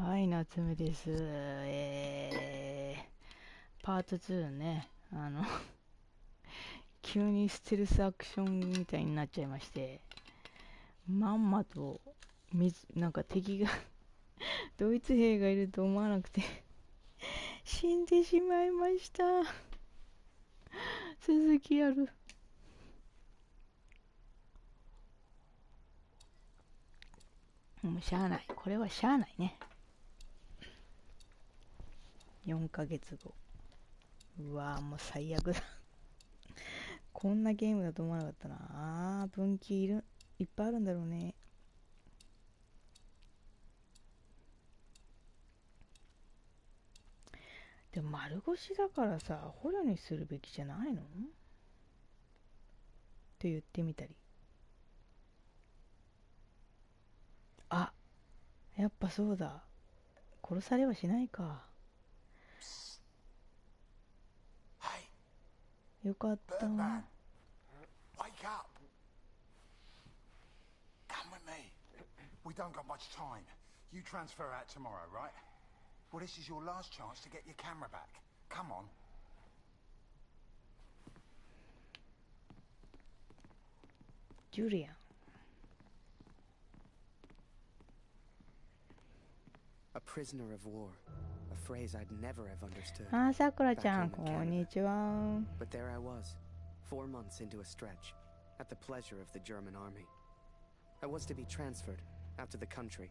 はい、夏目です。パート2ね、急にステルスアクションみたいになっちゃいまして、まんまと、なんか敵がドイツ兵がいると思わなくて死んでしまいました。続きやる。もうしゃあない。これはしゃあないね。4ヶ月後。うわぁ、もう最悪だ。こんなゲームだと思わなかったな。分岐いっぱいあるんだろうね。でも丸腰だからさ、捕虜にするべきじゃないのって言ってみたり。あ、やっぱそうだ。殺されはしないか。よかった。Wake up. Come with me. We don't got much time. You transfer out tomorrow, right? Well, this is your last chance to get your camera back. Come on. Julian. A prisoner of war. A phrase I'd never have understood. あ、さくらちゃん、こんにちは。But there I was, 4 months into a stretch, at the pleasure of the German army. I was to be transferred out to the country.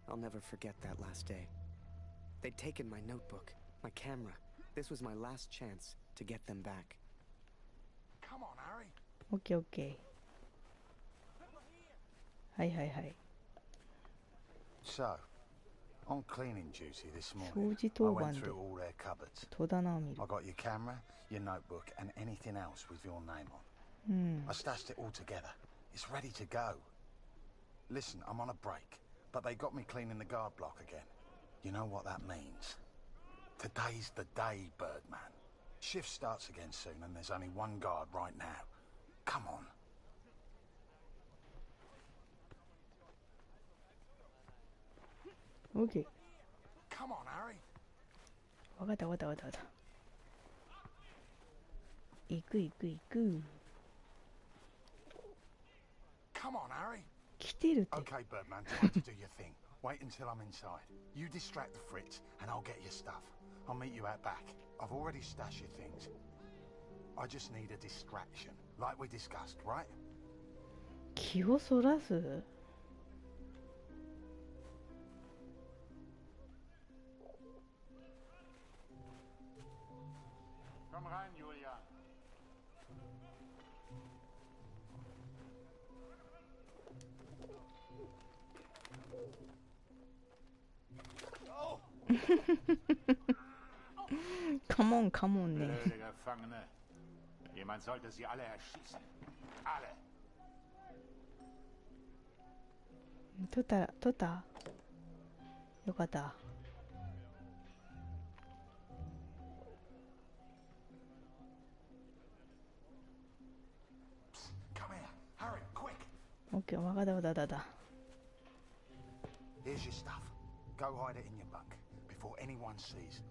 I'll never forget that last day. They'd taken my notebook, my camera. This was my last chance to get them back. Come on, Harry. オッケーオッケー。はいはいはい。So, on cleaning duty this 掃 morning, 除 I 当 went 番で through all their cupboards. 戸棚を見る。 I got your camera, your notebook, and anything else with your name on. うん。 I stashed it all together. It's ready to go. Listen, I'm on a break, but they got me cleaning the guard block again. You know what that means? Today's the day, Birdman. Shift starts again soon, and there's only one guard right now. Come on. OK。 Come on, Harry. わかったわかったわかった。行く行く行く。 Come on, Harry. 来てるって。 Okay, Birdman, time to do your thing. Wait until I'm inside. You distract the Fritz, and I'll get your stuff. I'll meet you out back. I've already stashed your things. I just need a distraction, like we discussed, right? 気をそらす。 Komm rein, Julia. Come on, come on ね。 Blöde Gefangene. Jemand sollte sie alle erschießen. Alle. 取ったよかった。 Come here. Harry, quick. OK、わかったわかったわかった。 Here's your stuff. Go hide it in your bunk before anyone sees.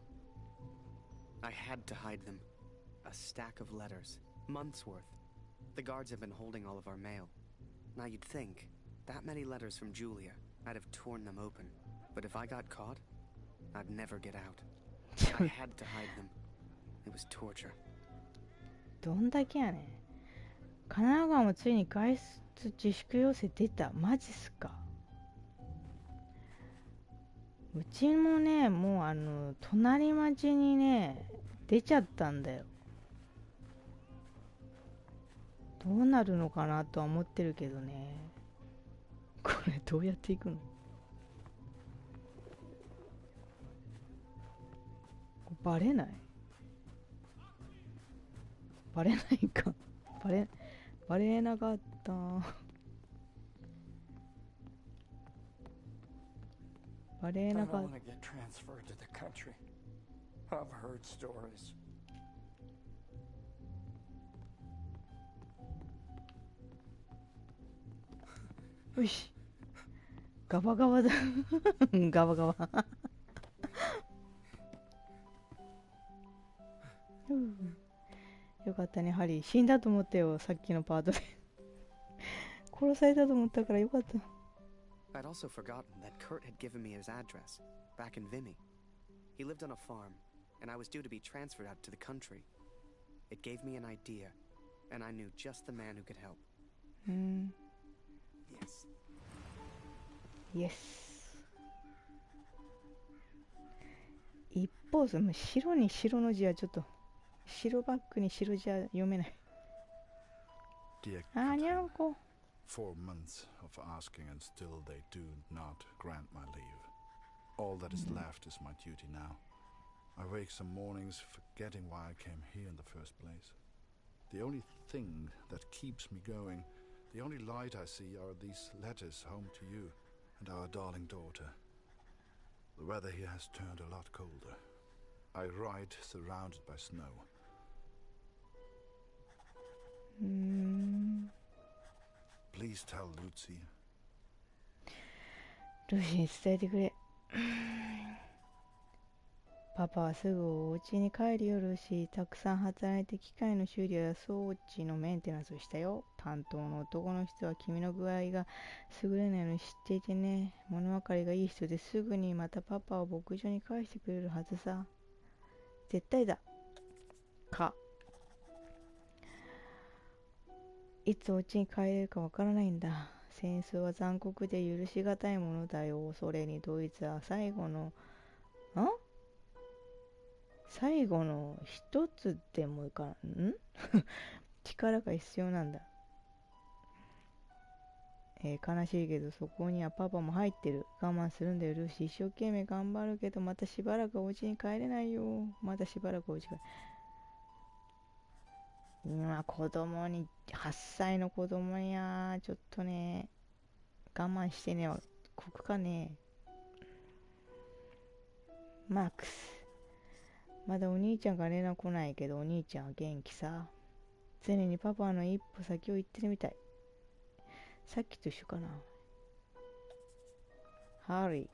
I had to hide them. A stack of letters, months worth. The guards have been holding all of our mail. Now you'd think, that many letters from Julia, I'd have torn them open. But if I got caught, I'd never get out. I had to hide them. It was torture. どんだけやねん。神奈川もついに外出自粛要請出た。マジっすか。うちもね、もう隣町にね、出ちゃったんだよ。どうなるのかなとは思ってるけどね。これどうやっていくの？バレない？バレないか。バレなかった。バレなかった。 I don't want to get transferred to the country. I've heard stories. ガバガバだガバガバよかったね。ハリー死んだと思ったよ、さっきのパートで殺されたと思ったからよかった。 I'd also forgotten that Kurt had given me his address back in Vimy. He lived on a farm, and I was due to be transferred out to the country. It gave me an idea, and I knew just the man who could help. Yes. Yes. 一方、その白に白の字はちょっと白バックに白字は読めない。 Dear あ、にゃんこ。 4 months of asking and still they do not grant my leave. All that is left is my duty now. I wake some mornings forgetting why I came here in the first place. The only thing that keeps me going, the only light I see are these letters home to you and our darling daughter. The weather here has turned a lot colder. I ride surrounded by snow. Please tell Lucy. ルーシーに伝えてくれ。パパはすぐお家に帰るよ。ルーシー、たくさん働いて機械の修理や装置のメンテナンスをしたよ。担当の男の人は君の具合が優れないのに知っていてね。物分かりがいい人ですぐにまたパパを牧場に返してくれるはずさ。絶対だ。か。いつお家に帰れるかわからないんだ。戦争は残酷で許しがたいものだよ。それにドイツは最後の一つでも力が必要なんだ。悲しいけどそこにはパパも入ってる。我慢するんだよルーシー。一生懸命頑張るけどまたしばらくお家に帰れないよ。またしばらくお家に帰れない。今子供に8歳の子供にゃちょっとね我慢してねは酷かね。マックス、まだお兄ちゃんから連絡来ないけどお兄ちゃんは元気さ。常にパパの一歩先を行ってるみたい。さっきと一緒かな。ハリー、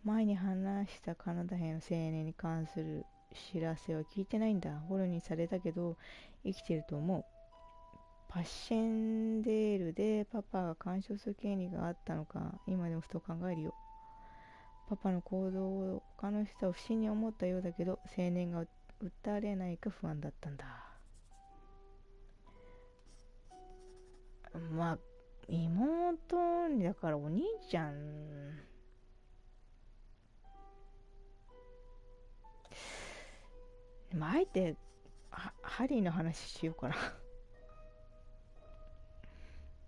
前に話したカナダ兵の青年に関する知らせは聞いてないんだ。捕虜にされたけど生きてると思う。パッシェンデールでパパが干渉する権利があったのか今でもふと考えるよ。パパの行動を他の人は不審に思ったようだけど青年が撃たれないか不安だったんだ。まあ妹にだからお兄ちゃんあえてハリーの話しようかな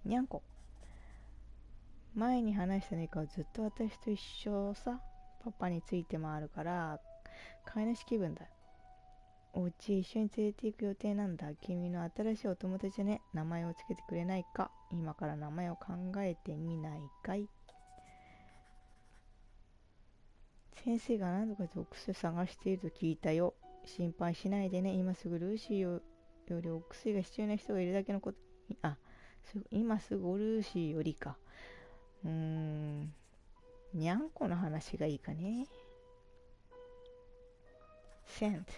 にゃんこ、前に話したねかはずっと私と一緒さ。パパについて回るから飼い主気分だ。お家一緒に連れて行く予定なんだ。君の新しいお友達ね。名前をつけてくれないか。今から名前を考えてみないかい。先生が何度かお薬を探していると聞いたよ。心配しないでね。今すぐルーシーよりお薬が必要な人がいるだけのこと。今すぐルーシーよりか。にゃんこの話がいいかね。センド。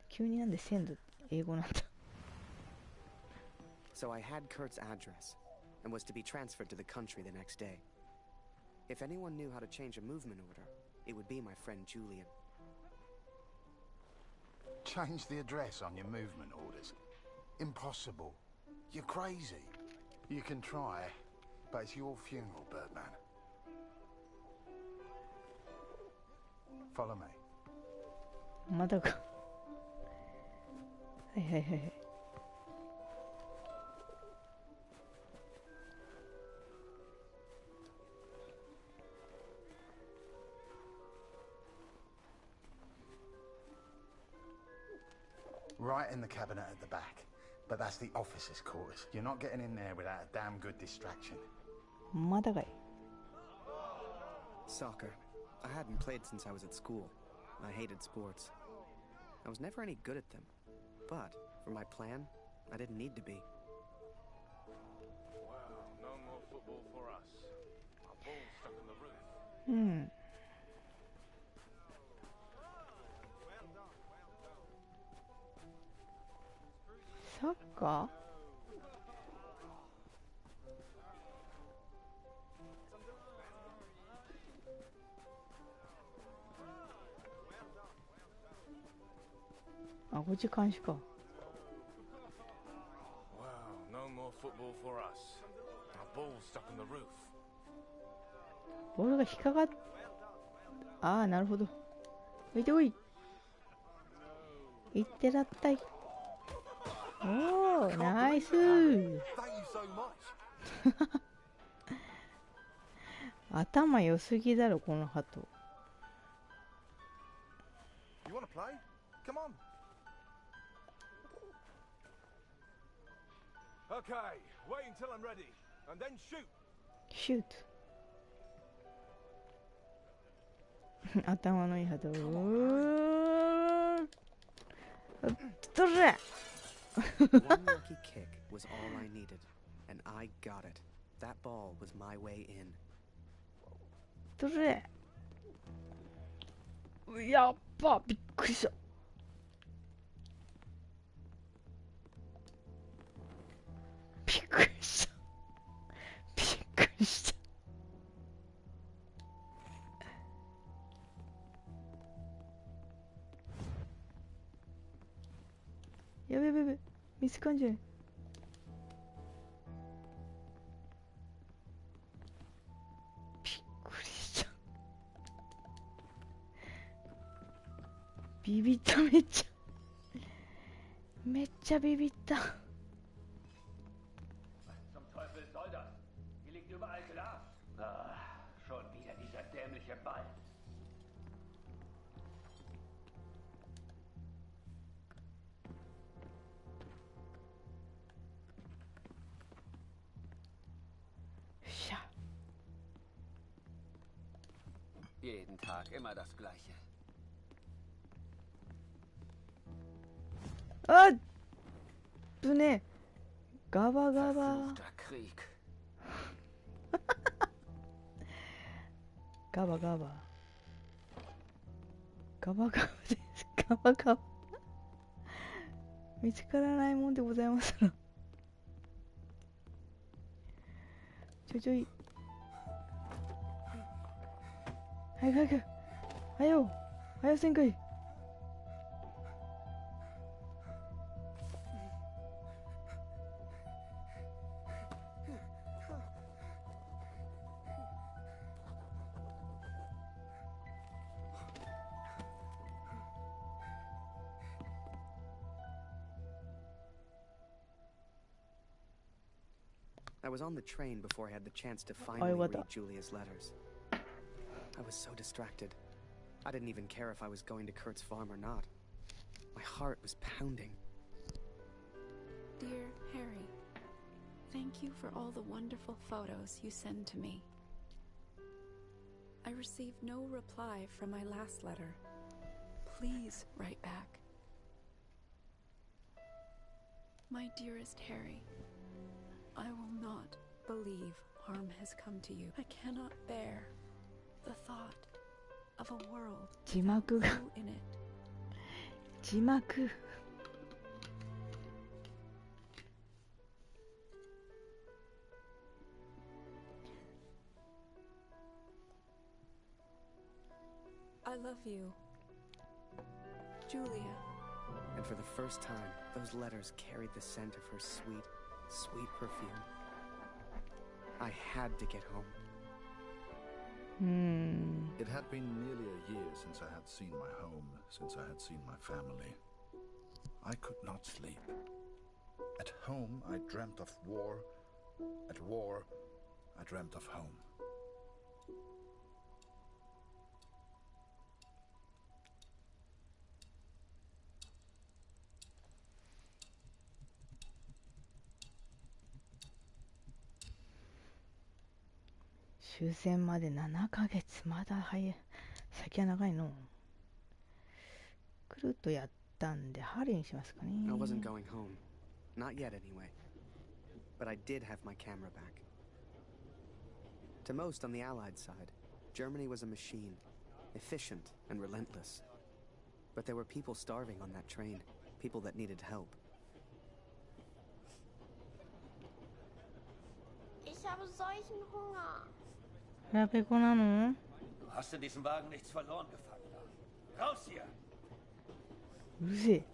急になんでセンドって英語なんだ。So I had Kurt's address and was to be transferred to the country the next day. If anyone knew how to change a movement order, it would be my friend Julian. Change the address on your movement orders? Impossible. You're crazy. You can try, but it's your funeral, Birdman. Follow me. まだか。はいはいはいはい。Right in the cabinet at the back. But that's the officer's quarters. You're not getting in there without a damn good distraction. まだかい。 Soccer. I hadn't played since I was at school. I hated sports. I was never any good at them. But, for my plan, I didn't need to be. Well, no more football for us. うん。サッカー？あ、こっち監視か。Wow, no more football for us. Our ball's stuck on the roof. ボールが引っかかっ、ああ、なるほど。おいでおい。いってらったい。おー、ナイスー。頭良すぎだろ、この鳩。You wanna play? Come on. Okay, wait until I'm ready, and then shoot. シュート。頭のいい鳩。取れ。One lucky kick was all I needed, and I got it. That ball was my way in. 取れ。やっば、びっくりした。びっくりした。びっくりした。やべやべやべ、見つかんじゃない。びっくりした。ビビった、めっちゃ。めっちゃビビった。Zum Teufel soll das? Hier liegt überall Glas. Ah, schon wieder dieser dämliche Ball. Jeden Tag immer das Gleiche. あっぶね。ガバガバ。 Verfluchter Krieg. ガバガバ。ガバガバです。ガバガバ。見つからないもんでございますの。ちょい。早く。はよせんかい。I was on the train before I had the chance to finally read Julia's letters. I was so distracted. I didn't even care if I was going to Kurt's farm or not. My heart was pounding. Dear Harry, thank you for all the wonderful photos you send to me. I received no reply from my last letter. Please write back. My dearest Harry, I will not believe harm has come to you. I cannot bear the thought of a world without you in it. 字幕。I love you, Julia. And for the first time, those letters carried the scent of her sweet, sweet perfume. I had to get home. It had been nearly a year since I had seen my home, since I had seen my family. I could not sleep. At home, I dreamt of war. At war, I dreamt of home.終戦まで7ヶ月。まだ早い。先は長いの。くるっとやったんで春にしますかね。 I wasn't going home. Not yet, anyway. But I did have my camera back. To most on the Allied side, Germany was a machine, efficient and relentless. But there were people starving on that train, people that needed help. Ich habe solchen Hunger. 腹ペコなの？ Du hast in diesem Wagen nichts verloren, Gefangener. Raus hier! うるせえ。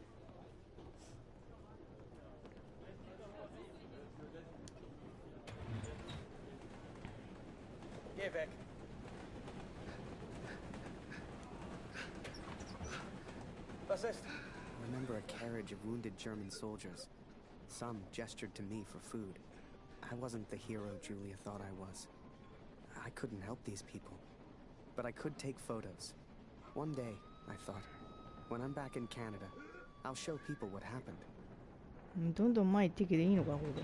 Geh weg. Was ist? I remember a carriage of wounded German soldiers. Some gestured to me for food. I wasn't the hero Julia thought I was. I couldn't help these people. But I could take photos. One day, I thought, when I'm back in Canada, I'll show people what happened. どんどん前行ってきていいのかな、これで。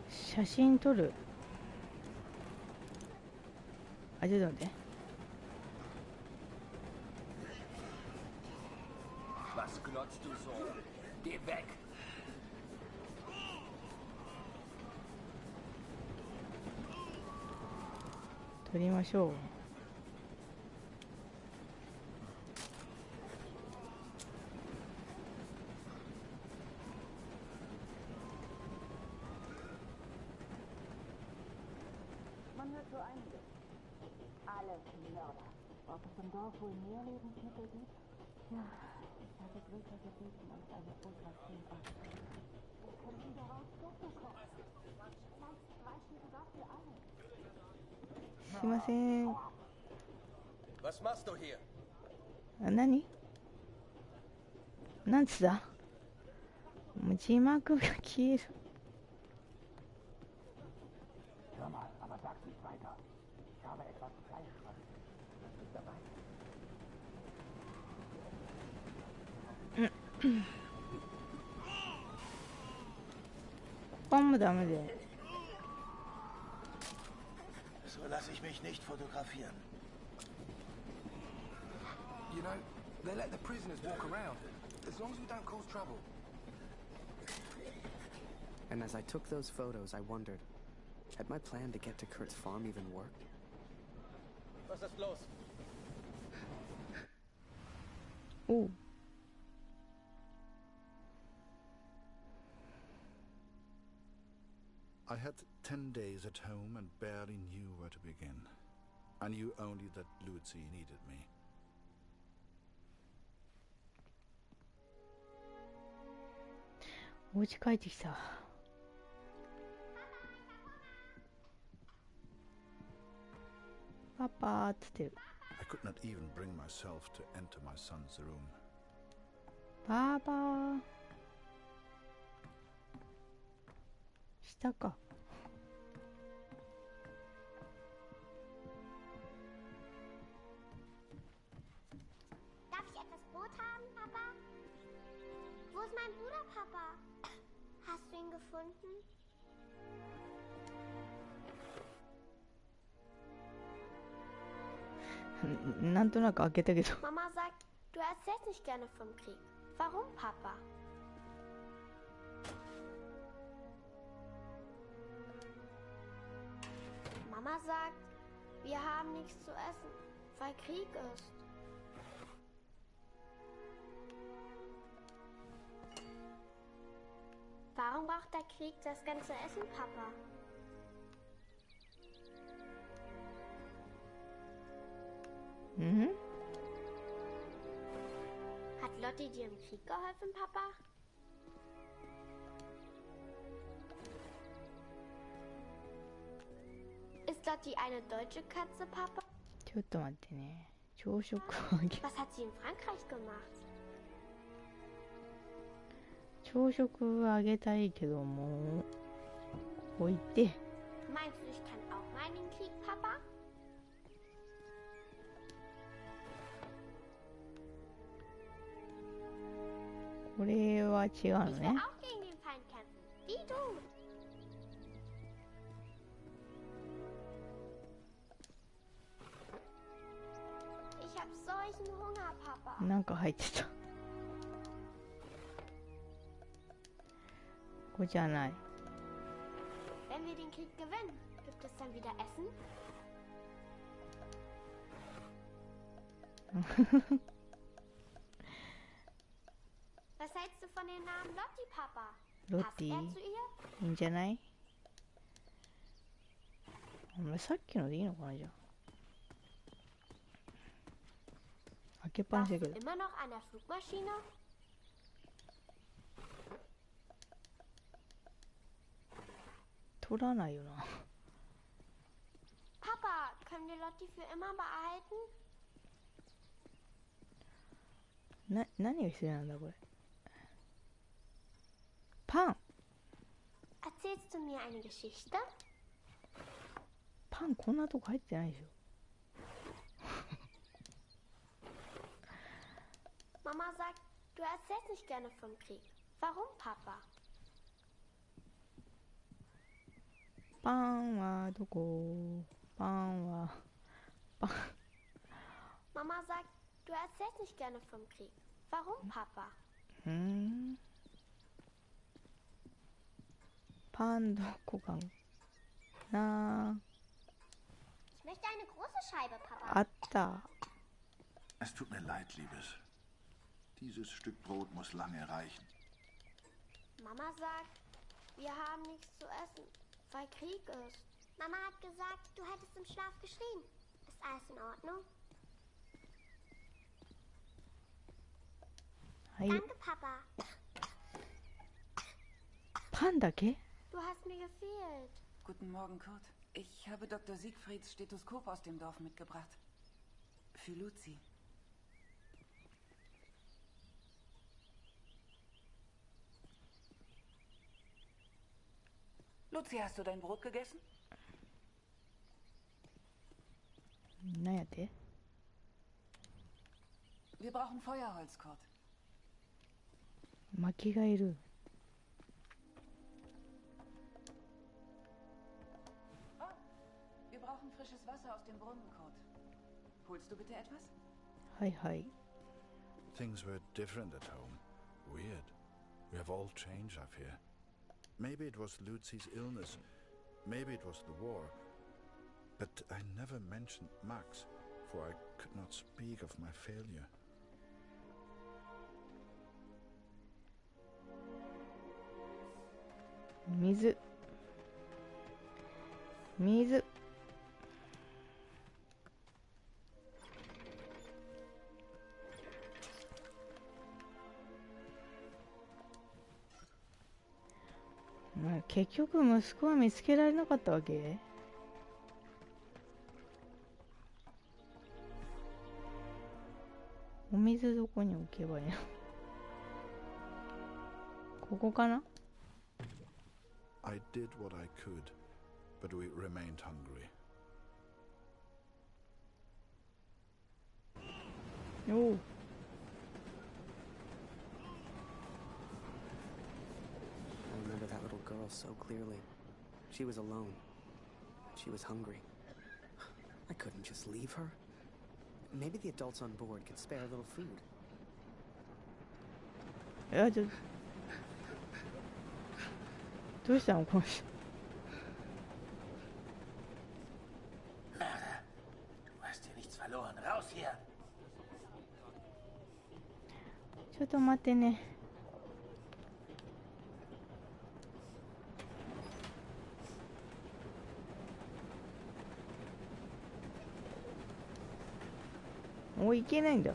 写真撮る。あ、ちょっと待って。Was glotzt du so? Geh weg! 撮りましょう。Man hört so einiges. Alle Mörder. Ob es im Dorf wohl mehr Lebensmittel gibt? Ja, ich hatte größer gebeten und eine Ultraschön ab. Wir können daraus Suppe kochen. Vielleicht reichen sogar für alle. すいません。 Was machst du hier? あ、何？なんつった？もう字幕が消える。Hör mal, aber sag's nicht weiter. Ich habe etwas Fleisch, was ist dabei. パンもダメで。 So lasse ich mich nicht fotografieren. You know, they let the prisoners walk around, as long as we don't cause trouble. And as I took those photos, I wondered, had my plan to get to Kurt's farm even worked? Was ist los? おう。I had 10 days at home and barely knew where to begin. I knew only that Lucy needed me. お家帰ってきた。パパーっつってる。I could not even bring myself to enter my son's room. パパー。下か。Darf ich etwas Brot haben, Papa? Wo ist mein Bruder, Papa? Hast du ihn gefunden? Hm, なんとなく開けたけど。 Mama sagt, du erzählst nicht gerne vom Krieg. Warum, Papa? Mama sagt, wir haben nichts zu essen, weil Krieg ist. Warum braucht der Krieg das ganze Essen, Papa? Mhm. Hat Lotti dir im Krieg geholfen, Papa? Ist Lotti eine deutsche Katze, Papa? ちょっと待ってね。朝食をあげ。 Was hat sie in Frankreich gemacht? 朝食あげたいけども。置いて。 Meinst du, ich kann auch mal in den Krieg, Papa? これは違うの Ich will ね。 auch gegen den Feind kämpfen. Wie du. Ich hab solchen Hunger, Papa. なんか入ってた。これじゃない。wir den Krieg gewinnen, gibt es dann wieder Essen? Was hältst du von dem Namen Lotti, Papa? Passt er zu ihr? いいんじゃない？俺さっきのでいいのかな、じゃあ。開けっぱなしだけど。Immer noch an der Flugmaschine? 取らないよな。Papa, können wir Lotti für immer behalten? 何が必要なんだこれ。パン。 Erzählst du mir eine Geschichte? パンこんなとこ入ってないでしょ。Mama sagt, du erzählst nicht gerne vom Krieg. Warum, Papa? パンはどこ？パンはパン。Mama sagt, du erzählst nicht gerne vom Krieg. Warum, Papa? パンどこかな。 Ich möchte eine große Scheibe, Papa. あった。 Es tut mir leid, Liebes. Dieses Stück Brot muss lange reichen. Mama sagt, wir haben nichts zu essen, weil Krieg ist. Mama hat gesagt, du hättest im Schlaf geschrien. Ist alles in Ordnung? Danke, Papa. パンだけ？ Du hast mir gefehlt. Guten Morgen, Kurt. Ich habe Dr. Siegfrieds Stethoskop aus dem Dorf mitgebracht. Für Luzi. Luzi, hast du dein Brot gegessen? 何やって？ Wir brauchen Feuerholz, Kurt. 薪がいる。 Wir brauchen frisches Wasser aus dem Brunnen, Kurt. Holst du bitte etwas? はいはい。 Things were different at home. Weird. We have all changed up here. Maybe it was Lucy's illness. Maybe it was the war. But I never mentioned Max, for I could not speak of my failure. 水。水。結局息子は見つけられなかったわけ？お水どこに置けばいいの？ここかな？ I did what I could, but we remained hungry. おう。 I remember that little girl so clearly. She was alone. She was hungry. I couldn't just leave her. Maybe the adults on board could spare a little food. いや、ちょっと。どうしたのこの人。 Mörder, du hast hier nichts verloren. Raus hier! ちょっと待ってね。もういけないんだ。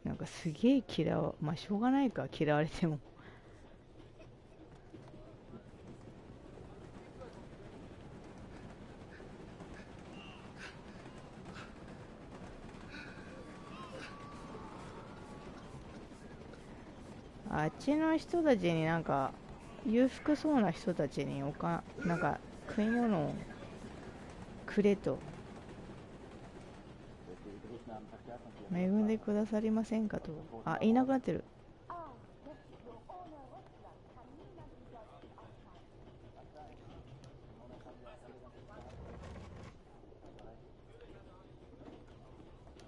なんかすげえ嫌わ、まあしょうがないか、嫌われても。あっちの人たちになんか裕福そうな人たちになんか食い物をくれと恵んでくださりませんかと。あ、いなくなってる。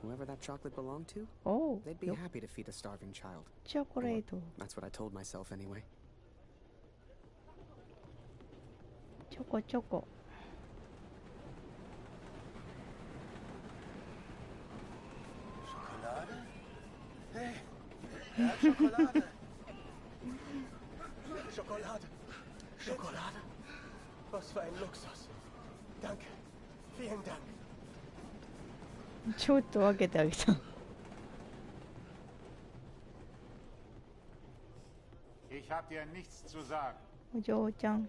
Whoever that chocolate belonged to, Oh, they'd be happy to feed a starving child. Chocolate. That's what I told myself anyway. Choco, choco. Schokolade? Hey, Schokolade. Schokolade. Schokolade. Was für ein Luxus. Danke. Vielen Dank. ちょっと分けてあげた。Ich hab dir nichts zu sagen. お嬢ちゃん。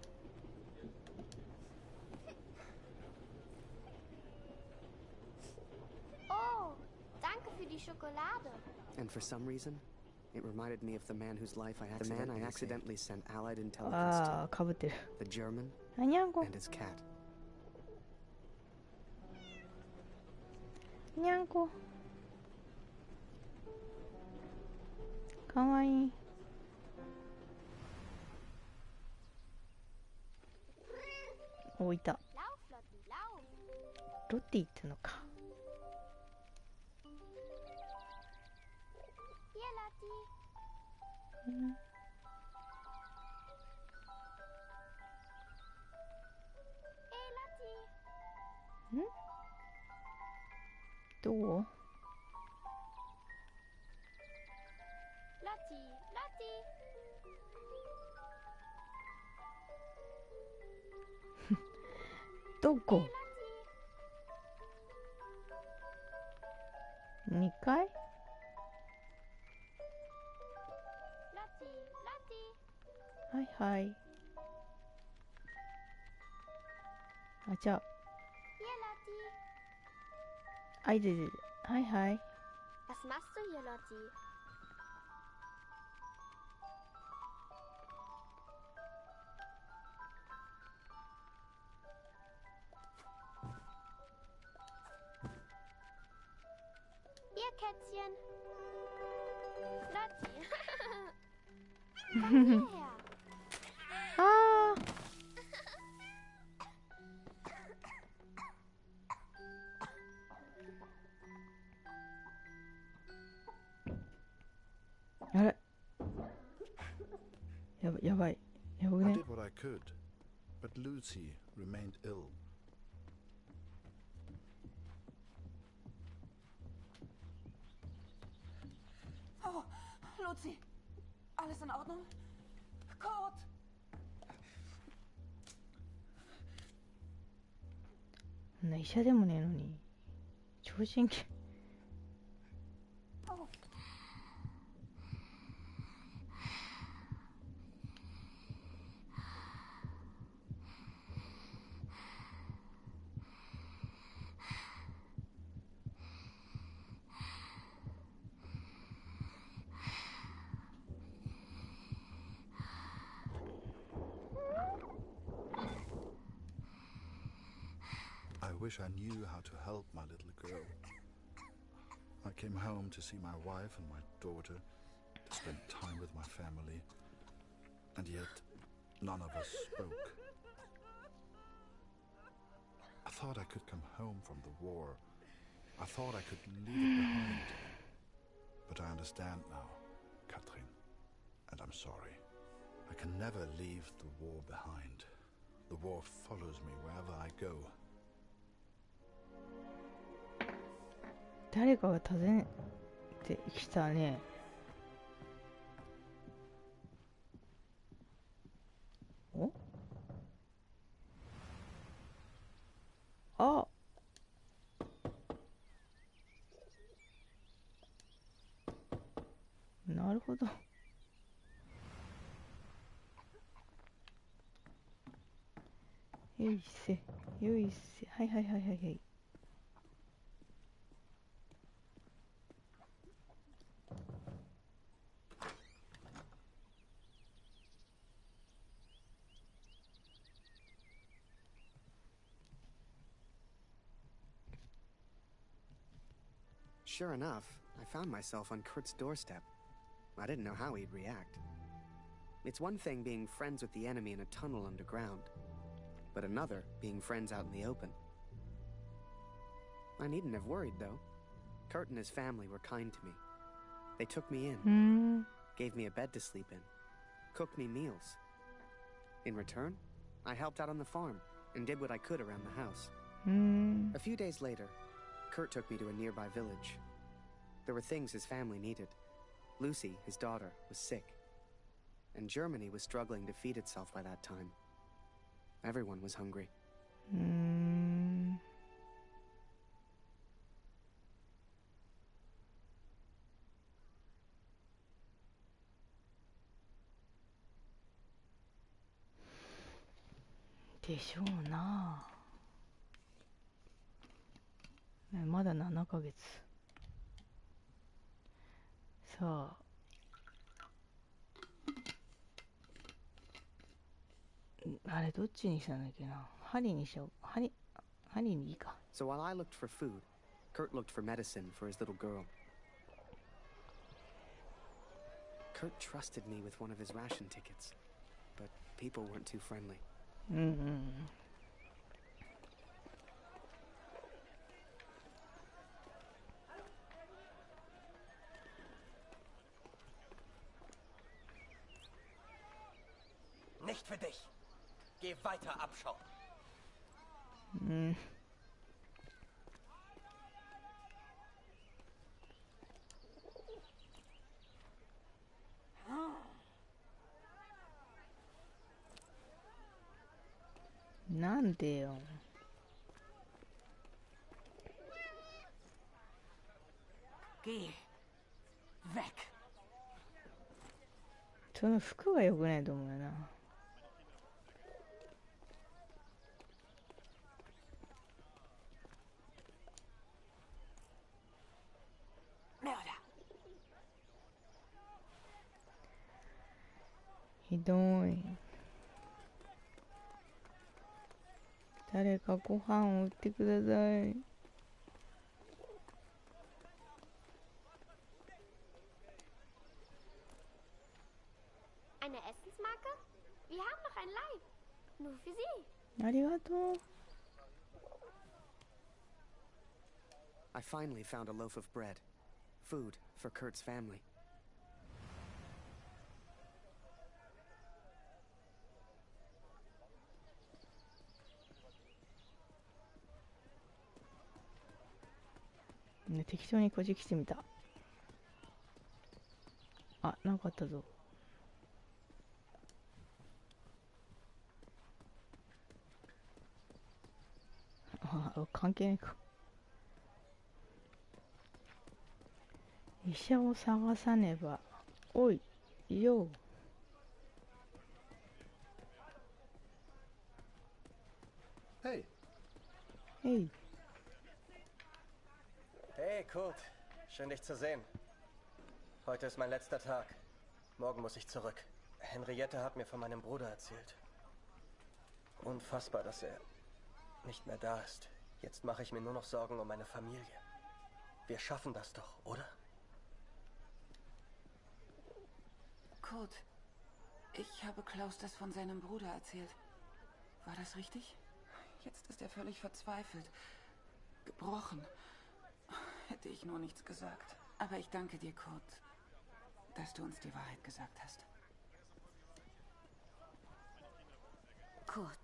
Oh, danke für die Schokolade. And for some reason, it reminded me of the man whose life I accidentally sent Allied intelligence ああ、 to. かぶってる。 The German あにゃんこ。 and his cat. にゃんこ。かわいい。お、いた。 Lauf, Lotti, lauf. ロッティってのか。 Hier, Lotti. うん。 Hey, Lotti. ん？どう？ Lotti, Lotti. どこ？ Hey, Lotti. 2階？ Lotti, Lotti. はいはい。あ、じゃあ、 Hier, Lotti. あいでで。はいはい。 Was machst du hier, Lotti? Hier, Kätzchen. Lotti. Komm hierher. ああ。あれ、やばいやばいやばく I ね。 did what I could, but Lucy remained ill. Oh, Luzi, alles in Ordnung? Kurt! そんな医者でもねえのに聴診器。 Oh. I wish I knew how to help my little girl. I came home to see my wife and my daughter, to spend time with my family, and yet none of us spoke. I thought I could come home from the war. I thought I could leave it behind. But I understand now, Katrin, and I'm sorry. I can never leave the war behind. The war follows me wherever I go. 誰かが訪ねてきたね。お？あ、なるほど。よいせよいせ、はいはいはいはいはい。Sure enough, I found myself on Kurt's doorstep. I didn't know how he'd react. It's one thing being friends with the enemy in a tunnel underground, but another being friends out in the open. I needn't have worried, though. Kurt and his family were kind to me. They took me in, gave me a bed to sleep in, cooked me meals. In return, I helped out on the farm and did what I could around the house. A few days later, Kurt took me to a nearby village. There were things his family needed. Lucy, his daughter, was sick. And Germany was struggling to feed itself by that time. Everyone was hungry. でしょうな。まだ7ヶ月。さあ。あれどっちにしたんだっけな。針にしよう。針にいいか。So while I looked for food, Kurt looked for medicine for his little girl. Kurt trusted me with one of his ration tickets, but people weren't too friendly. Nicht für dich. Geh weiter, Abschau.なんでよ。Geh weg. その服が良くないと思うよな。ひどい。誰かご飯を売ってください。Eine Essensmarke? Wir haben noch ein Leib. Nur für Sie. ありがとう。I finally found a loaf of bread. Food for Kurt's family.ね、適当にこじきしてみた。あ、なかったぞ。あ、関係ないか。医者を探さねば。おい、よ。Hey. Hey. Hey, Kurt. Schön, dich zu sehen. Heute ist mein letzter Tag. Morgen muss ich zurück. Henriette hat mir von meinem Bruder erzählt. Unfassbar, dass er nicht mehr da ist. Jetzt mache ich mir nur noch Sorgen um meine Familie. Wir schaffen das doch, oder? Kurt, ich habe Klaus das von seinem Bruder erzählt. War das richtig? Jetzt ist er völlig verzweifelt. Gebrochen. Hätte ich nur nichts gesagt. Aber ich danke dir, Kurt, dass du uns die Wahrheit gesagt hast. Kurt,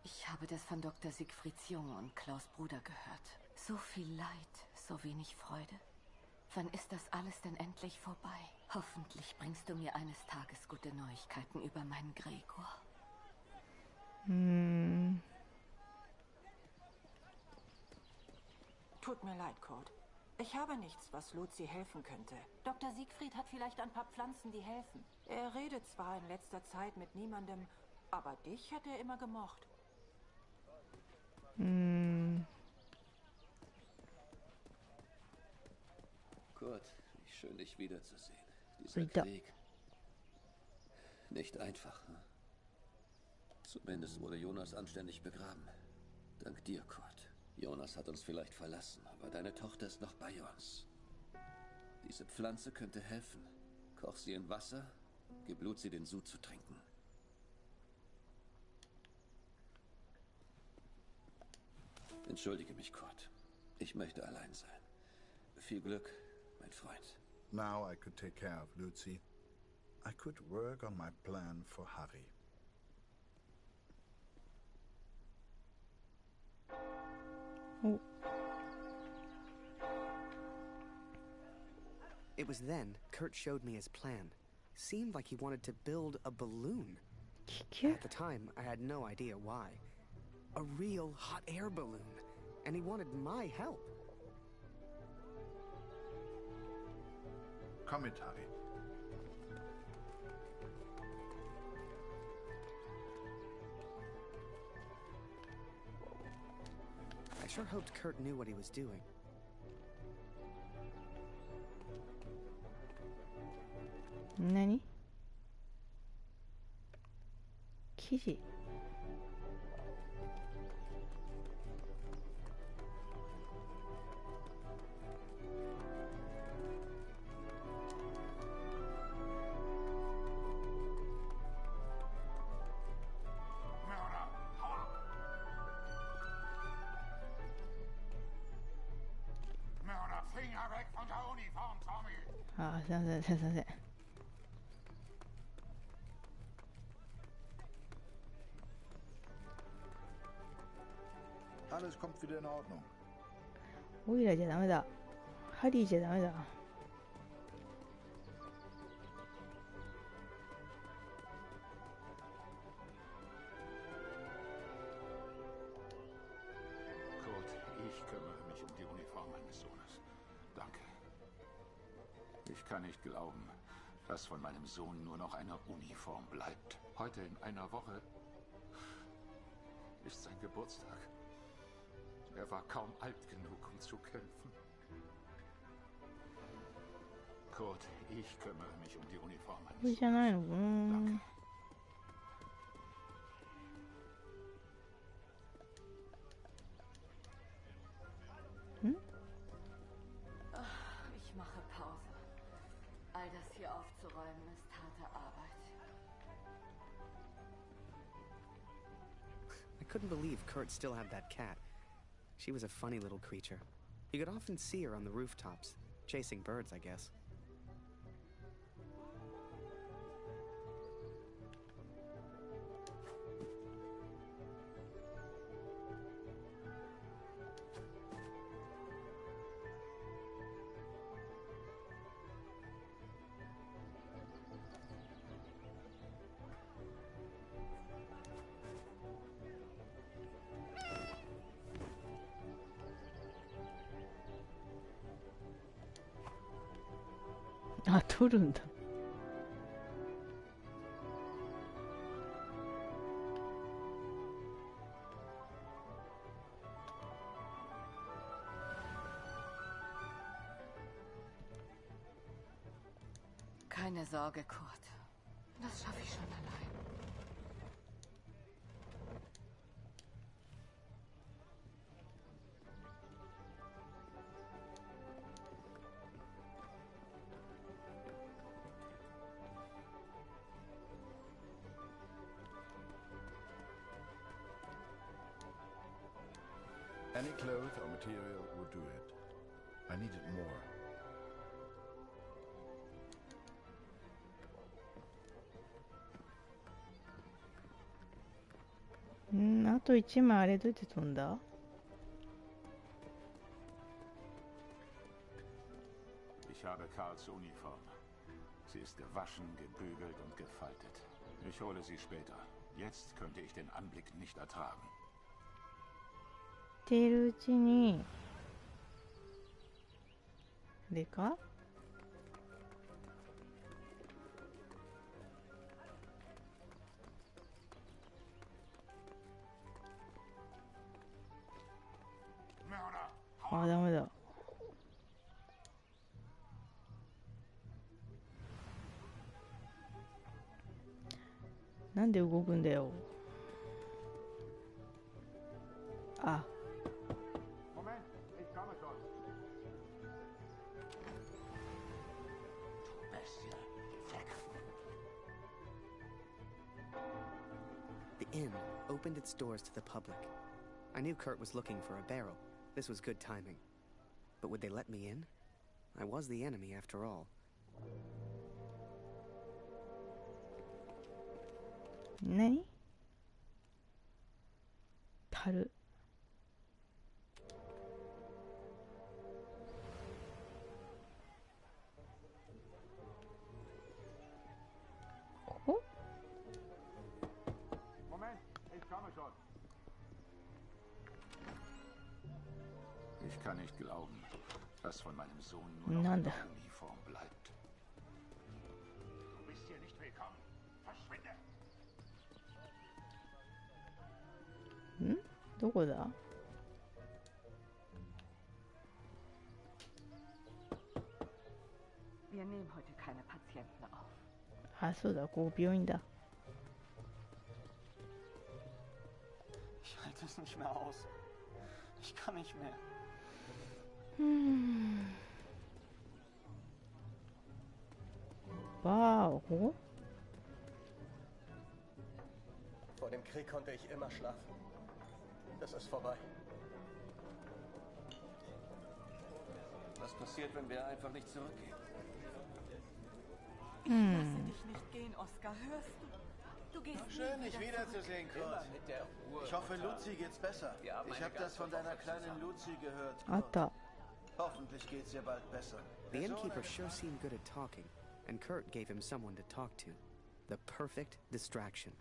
ich habe das von Dr. Siegfrieds Junge und Klaus' Bruder gehört. So viel Leid, so wenig Freude. Wann ist das alles denn endlich vorbei? Hoffentlich bringst du mir eines Tages gute Neuigkeiten über meinen Gregor. Tut mir leid, Kurt. Ich habe nichts, was Lucy helfen könnte. Dr. Siegfried hat vielleicht ein paar Pflanzen, die helfen. Er redet zwar in letzter Zeit mit niemandem, aber dich hat er immer gemocht. Kurt, wie schön, dich wiederzusehen. Dieser Krieg. Nicht einfach, ne? Zumindest wurde Jonas anständig begraben. Dank dir, Kurt. Jonas hat uns vielleicht verlassen, aber deine Tochter ist noch bei uns. Diese Pflanze könnte helfen. Koch sie in Wasser, gib Lucy den Sud zu trinken. Entschuldige mich, Kurt. Ich möchte allein sein. Viel Glück, mein Freund. Now I could take care of Lucy. I could work on my plan for Harry. Oh. It was then Kurt showed me his plan. Seemed like he wanted to build a balloon. At the time, I had no idea why. A real hot air balloon. And he wanted my help. Come it, Harry. I sure hoped Kurt knew what he was doing. Nani? 記事あ、すいません、すいません。Alles kommt wieder in Ordnung. オイラじゃダメだ。ハリーじゃダメだ。Kurt, ich kümmere mich um die Uniform meines Sohnes. Danke. Ich kann nicht glauben, dass von meinem Sohn nur noch eine Uniform bleibt. Heute in einer Woche ist sein Geburtstag. Er war kaum alt genug, um zu kämpfen. Kurt, ich kümmere mich um die Uniform meines Sohnes. Danke. Ich mache Pause. All das hier aufzuräumen ist harte Arbeit. I couldn't believe Kurt still had that cat. She was a funny little creature. You could often see her on the rooftops, chasing birds, I guess.あ、取るんだ。Keine Sorge, Kurt. Das schaffe ich schon allein. Any cloth or material would do it. I needed more. Mm, あと1枚あれどうやって飛んだ？ Ich habe Karls Uniform. Sie ist gewaschen, gebügelt und gefaltet. Ich hole sie später. Jetzt könnte ich den Anblick nicht ertragen. っているうちにあれか？あ、ダメだ。なんで動くんだよ。あ。Moment, ich komme schon. Du Bestie, weg. The inn opened its doors to the public. I knew Kurt was looking for a barrel. This was good timing. But would they let me in? I was the enemy after all. 何？樽。ここ？ Moment, ich komme schon. Ich kann nicht glauben, dass von meinem Sohn nur noch eine Uniform bleibt. Du bist hier nicht willkommen. Verschwinde! ん？どこだ？ Wir nehmen heute keine Patienten auf. あ、そうだ、ここ病院だ。 Ich halte es nicht mehr aus. Ich kann nicht mehr. Wow. Vor dem Krieg konnte ich immer schlafen. Das ist vorbei. Was passiert, wenn wir einfach nicht zurückgehen? Ich lasse dich nicht gehen, Oscar. Hörst du? Du gehst Schön, dich wiederzusehen, Kurt. Ich hoffe, Luzi geht's besser. Ich habe das von deiner kleinen Luzi gehört. Alter. Hoffentlich geht's ihr bald besser. The innkeeper sure seemed good at talking, and Kurt gave him someone to talk to. The perfect distraction.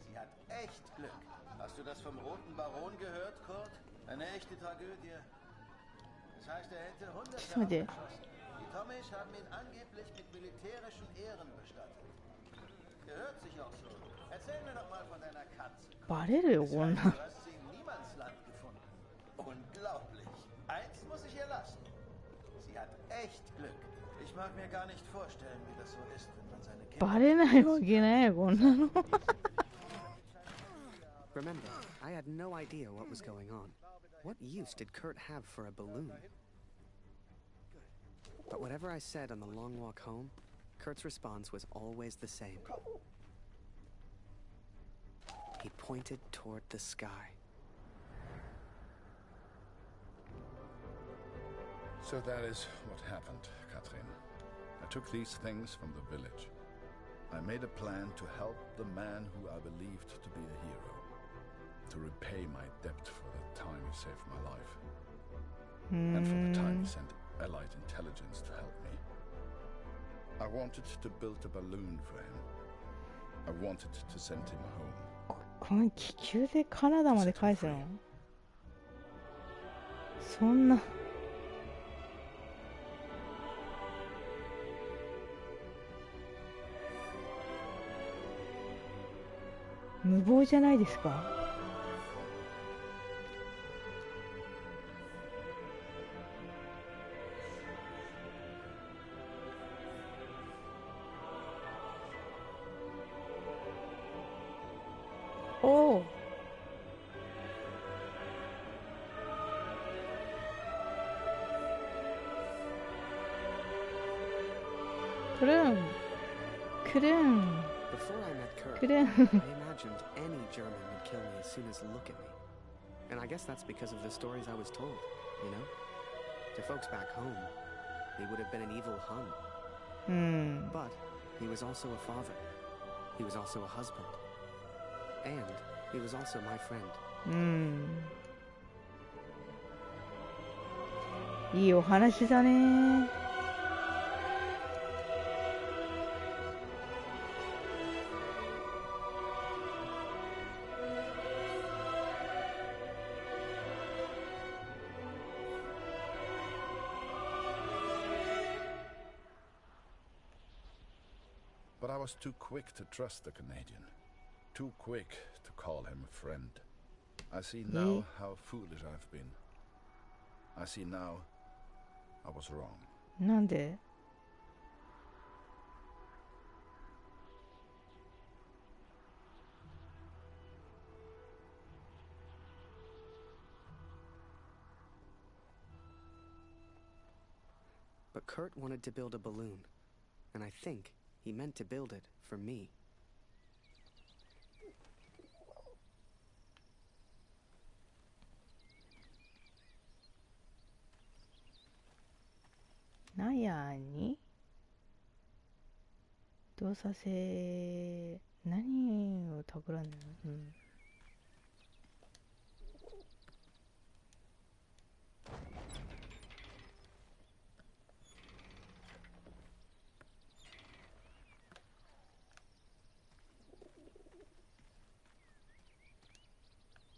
Sie hat echt Glück. Hast du das vom Roten Baron gehört, Kurt? Eine echte Tragödie. Das heißt, er hätte 100 Jahre geschossen. Die Tommies haben ihn angeblich mit militärischen Ehren bestattet. Gehört sich auch so. Erzähl mir doch mal von deiner Katze. Du hast sie im Niemandsland gefunden. Unglaublich. Eins muss ich ihr lassen. Sie hat echt Glück. Ich mag mir gar nicht vorstellen, wie das so ist, wenn man seine Kinder... Remember, I had no idea what was going on. What use did Kurt have for a balloon? But whatever I said on the long walk home, Kurt's response was always the same. He pointed toward the sky. So that is what happened, Katrin. I took these things from the village. I made a plan to help the man who I believed to be a hero. To repay my debt for the time he saved my life. And for the time he sent Allied intelligence to help me. I wanted to build a balloon for him. I wanted to send him home. この気球でカナダまで返すの？そんな。無謀じゃないですか？おお。くるん。くるん。 Before I met Kurt, くるん。 I imagined any German would kill me as soon as look at me. And I guess that's because of the stories I was told, you know? To folks back home, he would have been an evil Hun. But he was also a father. He was also a husband. And he was also my friend. いいお話だね。But I was too quick to trust the Canadian. Too quick to call him a friend. I see now how foolish I've been. I see now I was wrong. なんで？ But Kurt wanted to build a balloon, and I think he meant to build it for me. なんやにどうさせ、何を企んでる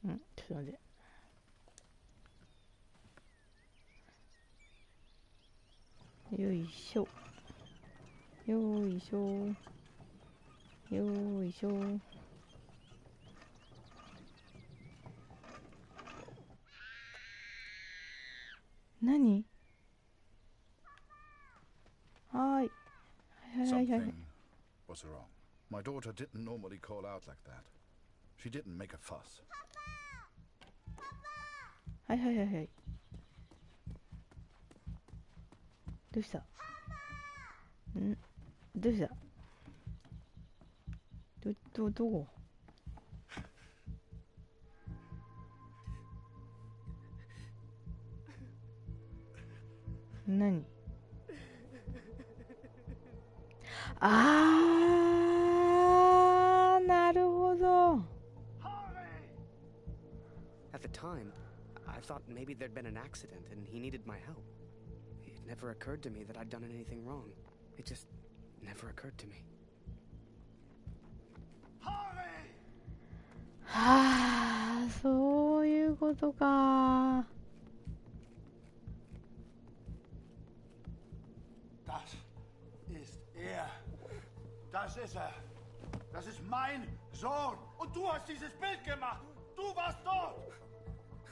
の？ちょっと待って。よいしょ。よいしょ。よいしょ。何？はい。Something was wrong. My daughter didn't normally call out like that. She didn't make a fuss. はいはいはいはい。どうした？どうした？どこ？何？なるほど。At the time, I thought maybe there'd been an accident and he needed my help. It never occurred to me that I'd done anything wrong. It just never occurred to me. はあ、そういうことか。Das ist er. Das ist er. Das ist mein Sohn. Und du hast dieses Bild gemacht. Du warst dort.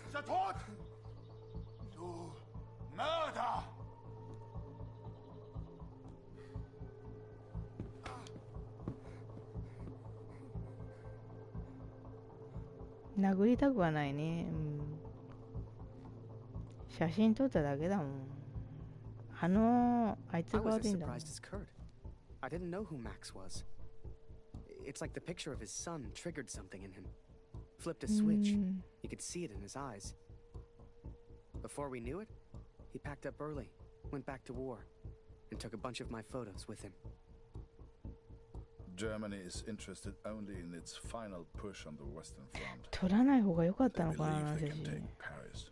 Ist er tot? Du Mörder. 殴りたくはないね。写真撮っただけだもん。あいつが悪いんだもん。I was as surprised as Kurt. I didn't know who Max was. It's like the picture of his son triggered something in him. Flipped a switch. You could see it in his eyes. Before we knew it, he packed up early, went back to war, and took a bunch of my photos with him. Germany is interested only in its final push on the Western Front. 撮らない方が良かったのかな、They 写 believe they 真。 can take Paris.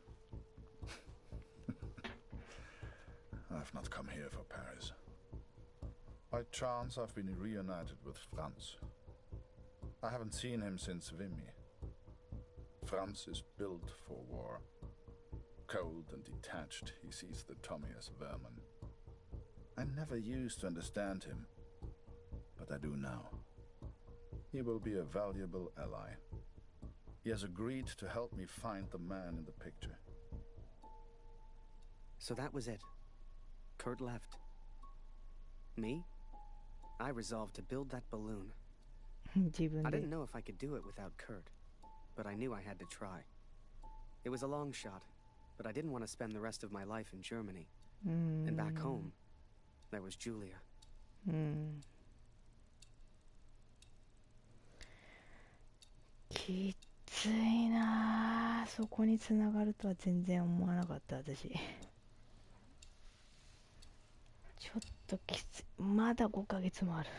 I've not come here for Paris. By chance, I've been reunited with Franz. I haven't seen him since Vimy. Franz is built for war. Cold and detached, he sees the Tommy as vermin. I never used to understand him, but I do now. He will be a valuable ally. He has agreed to help me find the man in the picture. So that was it. Kurt left. Me? I resolved to build that balloon. I didn't know if I could do it without Kurt, but I knew I had to try. It was a long shot, but I didn't want to spend the rest of my life in Germany. And back home, there was Julia. きついなあ。そこに繋がるとは全然思わなかった、私。ちょっときつい。まだ5ヶ月もある。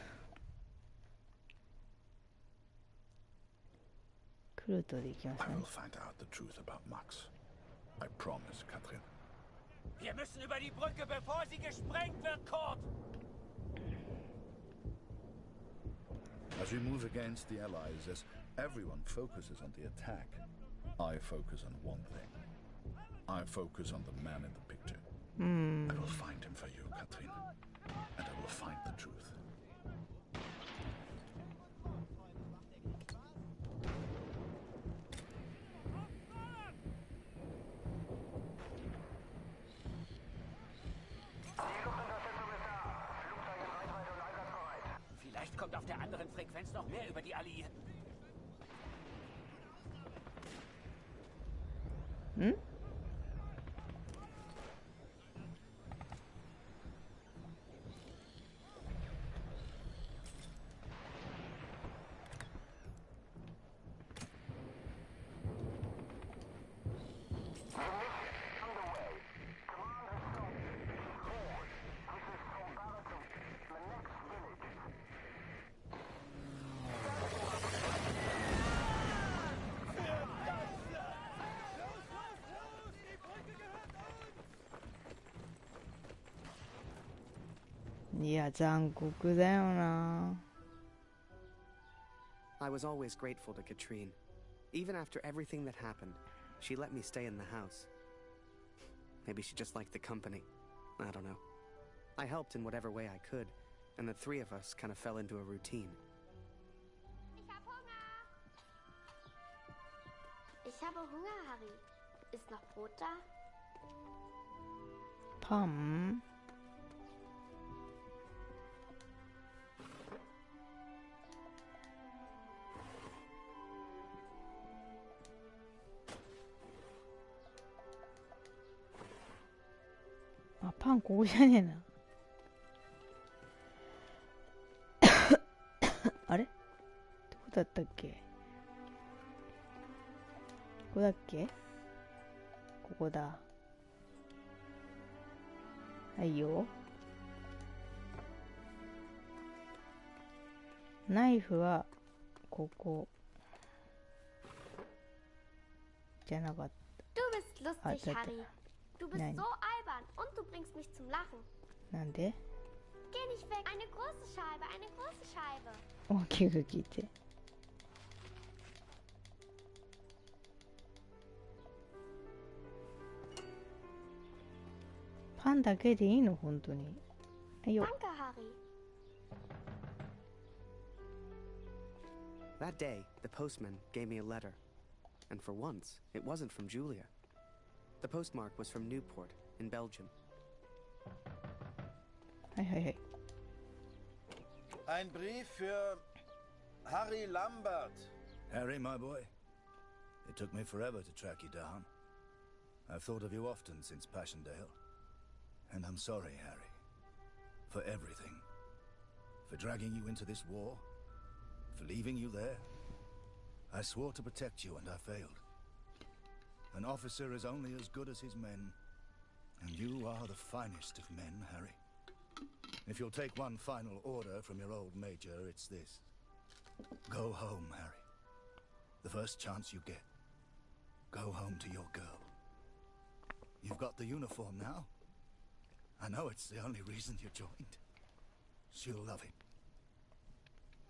クルートで行きますね。I will find out the truth about Max. I promise, Katrin. Wir müssen über die Brücke, bevor sie gesprengt wird, Kurt! As we move against the Allies, as everyone focuses on the attack, I focus on one thing. I focus on the man in the picture. I will find him for you, Katrin. And I will find the truth. Vielleicht kommt auf der anderen Frequenz noch mehr über die Alliierten. いや、残酷だよな。I was always grateful to Katrine. Even after everything that happened, she let me stay in the house. Maybe she just liked the company. I don't know. I helped in whatever way I could, and the three of us kind of fell into a routine. Ich habe Hunger, Harry. Ist noch Brot da? Pam. Ah, パンここじゃねえな。あれ？どこだったっけ？ここだっけ？ここだ。はいよ。ナイフはここじゃなかった。Du bist lustig, Harry. Du bist Nein. so albern und du bringst mich zum Lachen. なんで？ Geh nicht weg. Eine große Scheibe, eine große Scheibe. 大きく聞いて。パンだけでいいの？本当に。はいよ。Danke, Harry. That day, the postman gave me a letter. And for once, it wasn't from Julia. The postmark was from Newport, in Belgium. はいはいはい。Ein Brief für Harry Lambert. Harry, my boy. It took me forever to track you down. I've thought of you often since Passchendaele. And I'm sorry, Harry. For everything. For dragging you into this war. For leaving you there. I swore to protect you and I failed. An officer is only as good as his men. And you are the finest of men, Harry. If you'll take one final order from your old major, it's this. Go home, Harry. The first chance you get. Go home to your girl. You've got the uniform now. I know it's the only reason you joined. She'll love it.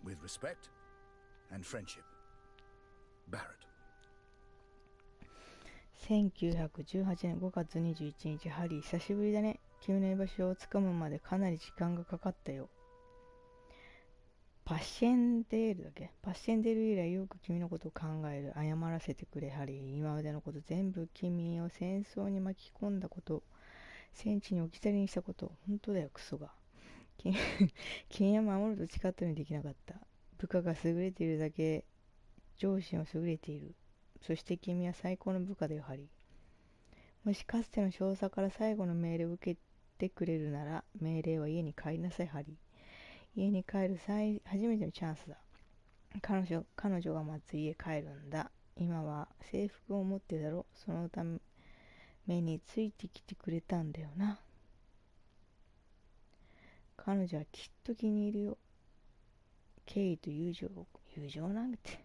With respect and friendship. Barrett. 1918年5月21日、ハリー、久しぶりだね。君の居場所をつかむまでかなり時間がかかったよ。パッシェンデールだっけ？パッシェンデール以来よく君のことを考える。謝らせてくれ、ハリー。今までのこと全部君を戦争に巻き込んだこと、戦地に置き去りにしたこと、本当だよ、クソが。君は守ると誓ったのにできなかった。部下が優れているだけ、上司も優れている。そして君は最高の部下だよ、ハリー。もしかつての少佐から最後の命令を受けてくれるなら、命令は家に帰りなさい、ハリー。家に帰る初めてのチャンスだ。彼女が待つ家帰るんだ。今は制服を持ってるだろ。そのためについてきてくれたんだよな。彼女はきっと気に入るよ。敬意と友情なんて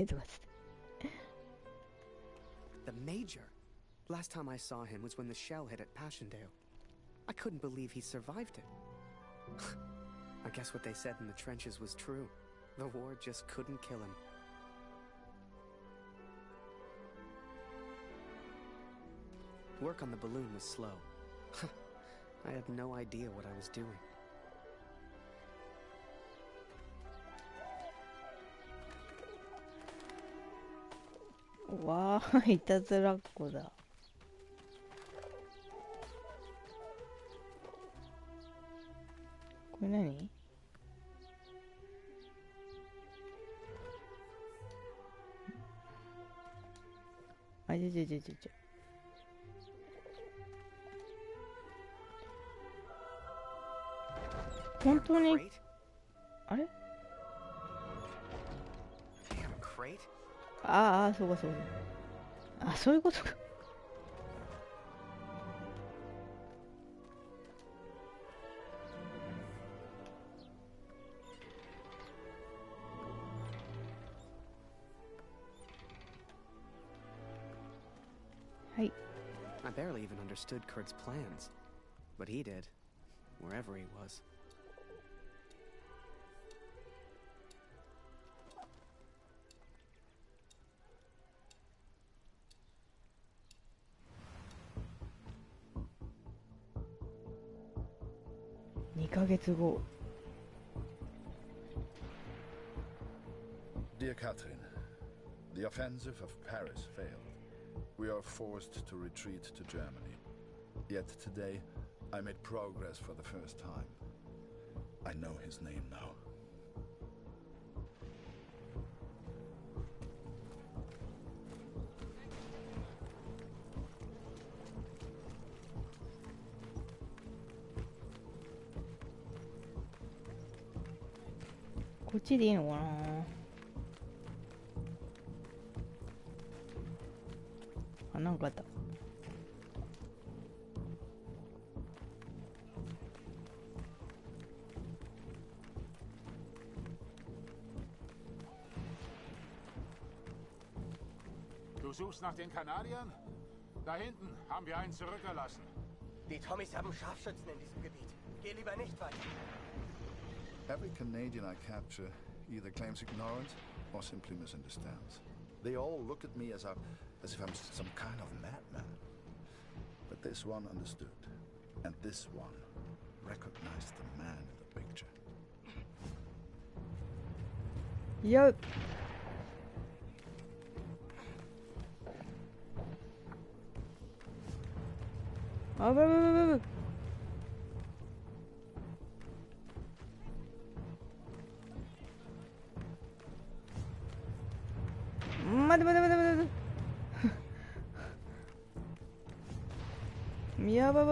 とかつって。The Major? Last time I saw him was when the shell hit at Passchendaele. I couldn't believe he survived it. I guess what they said in the trenches was true. The war just couldn't kill him. Work on the balloon was slow. I had no idea what I was doing. わー、いたずらっ子だ。これ何？あ、本当にあれ？ああ、そうかそうか。あ、そういうことか。はい。I barely even understood Kurt's plans, but he did. wherever he was. Dear Catherine, the offensive of Paris failed. We are forced to retreat to Germany. Yet today, I made progress for the first time. I know his name now. Which is the one? Du suchst nach den Kanadiern? Da hinten haben wir einen zurückgelassen. Die Tommys haben Scharfschützen in diesem Gebiet. Geh lieber nicht weiter. Every Canadian I capture either claims ignorance or simply misunderstands. They all look at me as if I'm some kind of madman. But this one understood, and this one recognized the man in the picture. Yep. Oh,待てやば。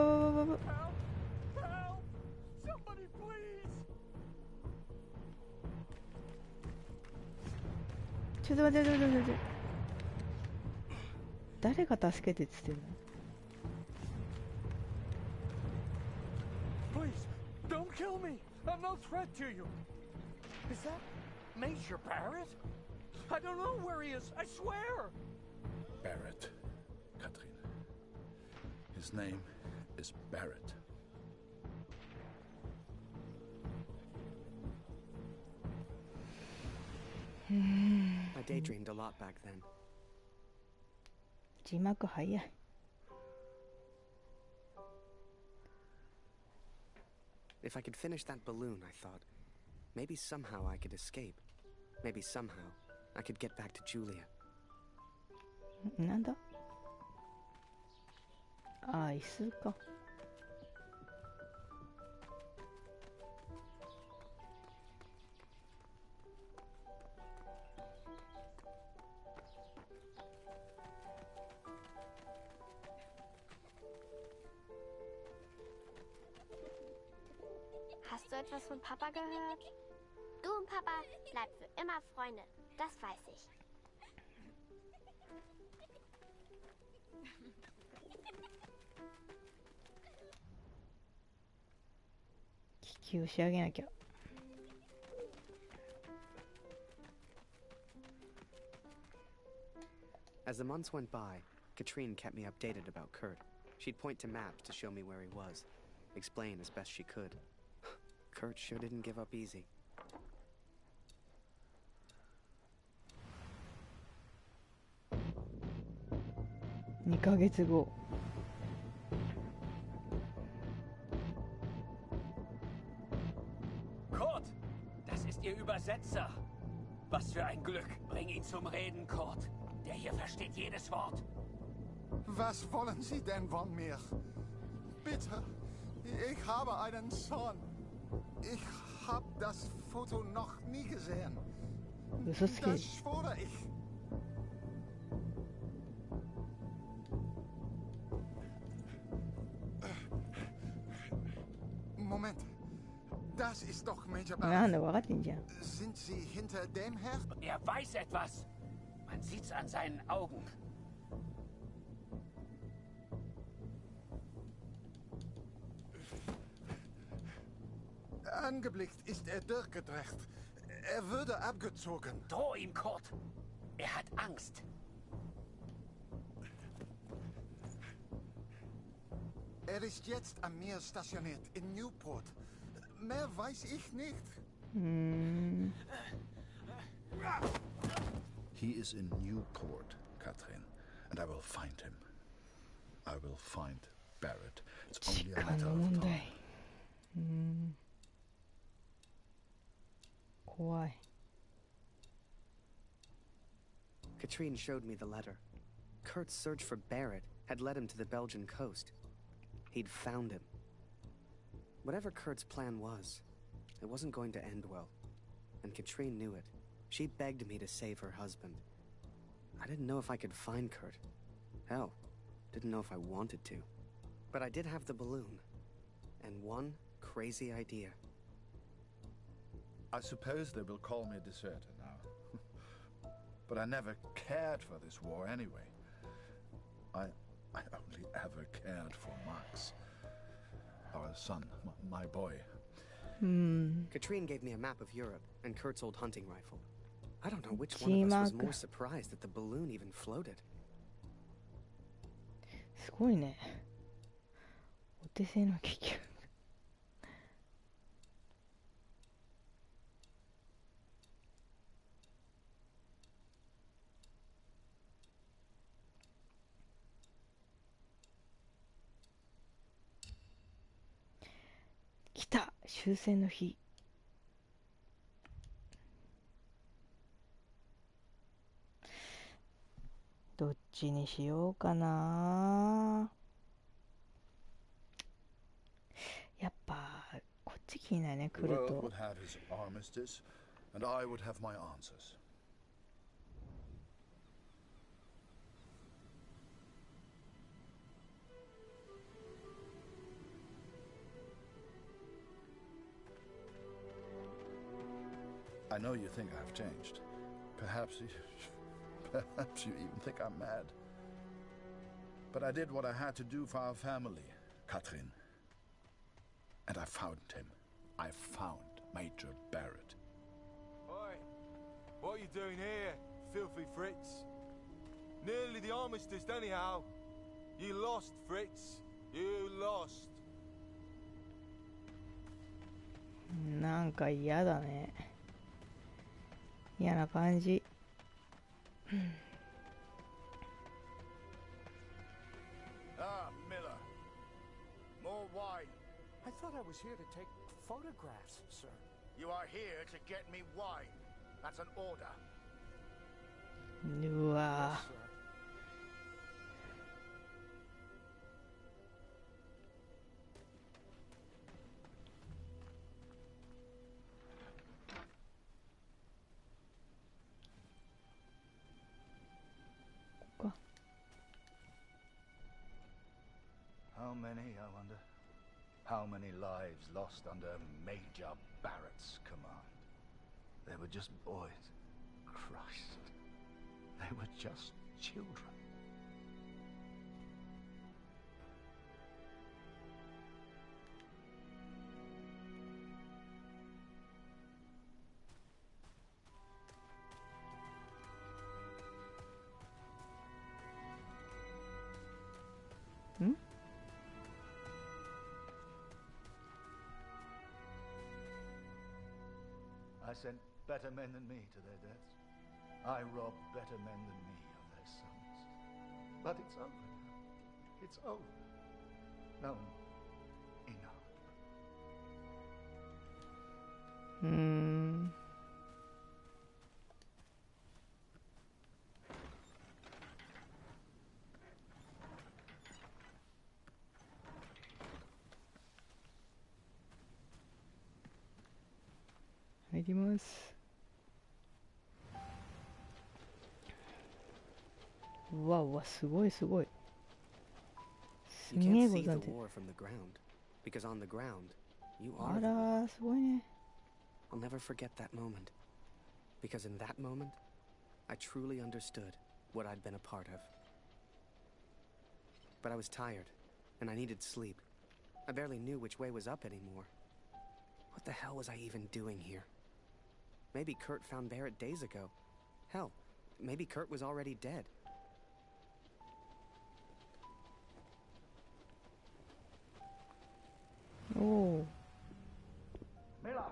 ちょっと待って。誰が助けてっつってんの？ Please, don't kill me. I'm no threat to you. Is that Major Barrett? I don't know where he is, I swear! Barrett, Catherine. His name is Barrett. I daydreamed a lot back then. 字幕早い。If I could finish that balloon, I thought, maybe somehow I could escape. Maybe somehow I could get back to Julia. なんだ？あ、椅子か。Hast du etwas von Papa gehört? Du und Papa bleibt für immer Freunde, das weiß ich. As the months went by, Katrine kept me updated about Kurt. She'd point to maps to show me where he was, explain as best she could. Kurt sure didn't give up easy. Kurt, das ist Ihr Übersetzer. Was für ein Glück. Bring ihn zum Reden, Kurt. Der hier versteht jedes Wort. Was wollen Sie denn von mir? Bitte, ich habe einen Sohn. Ich habe das Foto noch nie gesehen. Das schwöre ich. Moment. Das ist doch Major Barrett. Sind Sie hinter dem her? Er weiß etwas. Man sieht's an seinen Augen. Angeblickt ist er durchgedreht. Er würde abgezogen. Droh ihm, Kurt. Er hat Angst. ist jetzt am Meer stationiert in Newport. Mehr weiß ich nicht. He is in Newport, Catherine, and I will find him. I will find Barrett. It's only a matter of time. 怖い。Katrine showed me the letter. Kurt's search for Barrett had led him to the Belgian coast. He'd found him. Whatever Kurt's plan was, it wasn't going to end well. And Katrine knew it. She begged me to save her husband. I didn't know if I could find Kurt. Hell, didn't know if I wanted to. But I did have the balloon. And one crazy idea. I suppose they will call me a deserter now. But I never cared for this war anyway. I only ever cared for Max. Our son, my boy. Katrine gave me a map of Europe and Kurt's old hunting rifle. I don't know which one of us was more surprised that the balloon even floated. すごいね。お手製の気球。来た、終戦の日。どっちにしようかな。やっぱこっち気になるね、来ると。 would have his armistice, and I would have my answers. I know you think I've changed. Perhaps you even think I'm mad. But I did what I had to do for our family, Katrin. And I found him. I found Major Barrett. Oi, what are you doing here, filthy Fritz? Nearly the armistice anyhow. You lost, Fritz. You lost. なんか嫌だね。嫌な感じ。Ah, Miller. More wine. I thought I was here to take photographs, sir. You are here to get me wine. That's an order. うわぁ。How many, I wonder? How many lives lost under Major Barrett's command? They were just boys. Christ. They were just children. I sent better men than me to their deaths. I robbed better men than me of their sons. But it's over now. It's over. No, enough. 入ります。うわうわ、すごいすごい。すげえことなってる。あらー、すごいね。I'll never forget that moment. Because in that moment, I truly understood what I'd been a part of. But I was tired, and I needed sleep. I barely knew which way was up anymore. What the hell was I even doing here? Maybe Kurt found Barrett days ago. Hell, maybe Kurt was already dead. おお。Miller!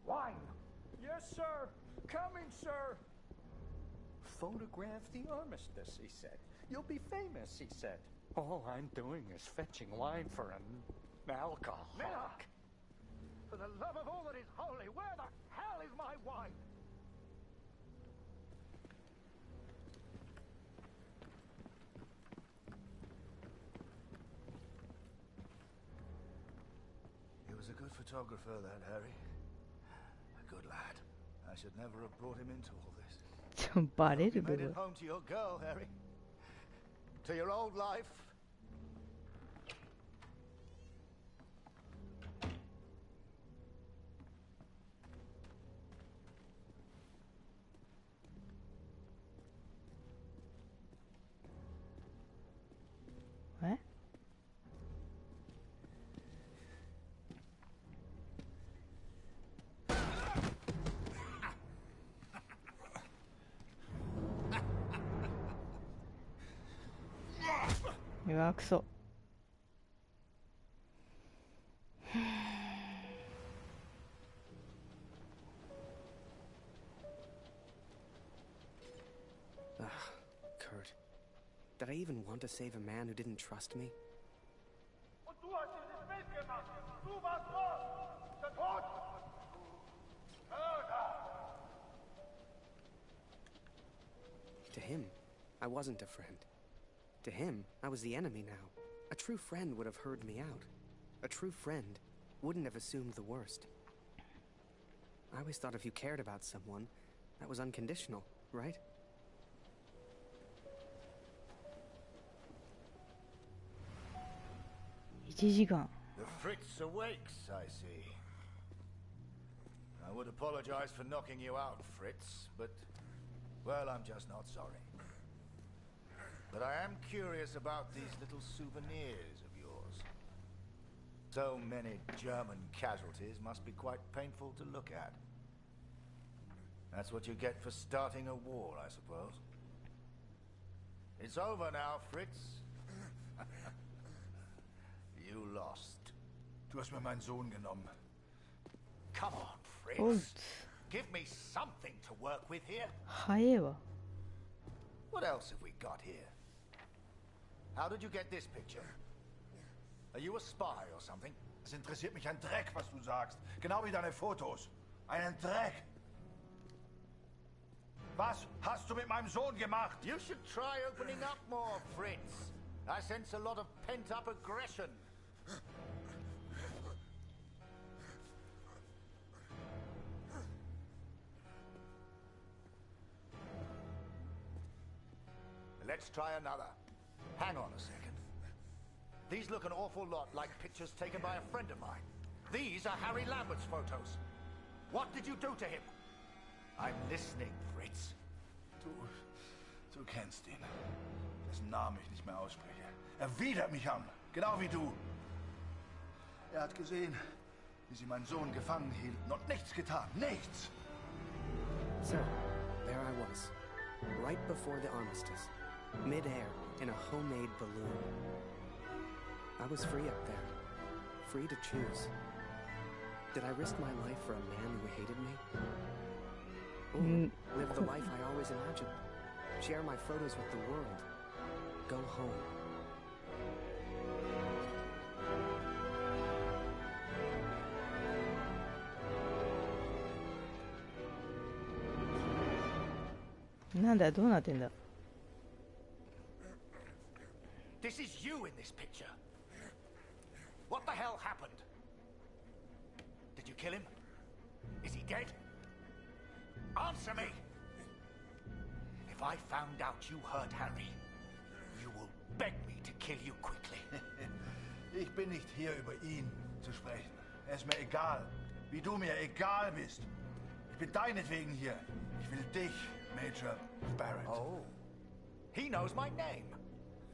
Wine! Yes, sir! Coming, sir! Photograph the armistice, he said. You'll be famous, he said. All I'm doing is fetching wine for an alcoholic. Miller! For the love of all that is holy, where the hell is my wine? He was a good photographer, that Harry. A good lad. I should never have brought him into all this. バレ You る部 made 分 it home to your girl, Harry. To your old life. Eh? You are so. Kurt. Did I even want to save a man who didn't trust me? To him, I wasn't a friend. To him, I was the enemy now. A true friend would have heard me out. A true friend wouldn't have assumed the worst. I always thought if you cared about someone, that was unconditional, right? The Fritz awakes, I see. I would apologize for knocking you out, Fritz, but, well, I'm just not sorry. But I am curious about these little souvenirs of yours. So many German casualties must be quite painful to look at. That's what you get for starting a war, I suppose. It's over now, Fritz. You lost. Du hast mir meinen Sohn genommen. Come on, Fritz. Gut. Give me something to work with here. 早いわ。 What else have we got here? How did you get this picture? Are you a spy or something? Es interessiert mich ein Dreck, was du sagst. Genau wie deine Fotos. Einen Dreck. Was hast du mit meinem Sohn gemacht? You should try opening up more, Fritz. I sense a lot of pent-up aggression. Let's try another. Hang on a second. These look an awful lot like pictures taken by a friend of mine. These are Harry Lambert's photos. What did you do to him? I'm listening, Fritz. Du kennst ihn. Dessen Namen ich nicht mehr ausspreche. Er widert mich an, genau wie du. Er hat gesehen, wie sie meinen Sohn gefangen hielten und nichts getan. Nichts! So, there I was, right before the armistice, mid-air in a homemade balloon. I was free up there, free to choose. Did I risk my life for a man who hated me? Or live the life I always imagined? Share my photos with the world? Go home? This is you in this picture. What the hell happened? Did you kill him? Is he dead? Answer me! If I found out you hurt Harry, you will beg me to kill you quickly. Ich bin nicht hier, über ihn zu sprechen. Er ist mir egal, wie du mir egal bist. Ich bin deinetwegen hier. Ich will dich, Major Barrett. Oh, he knows my name.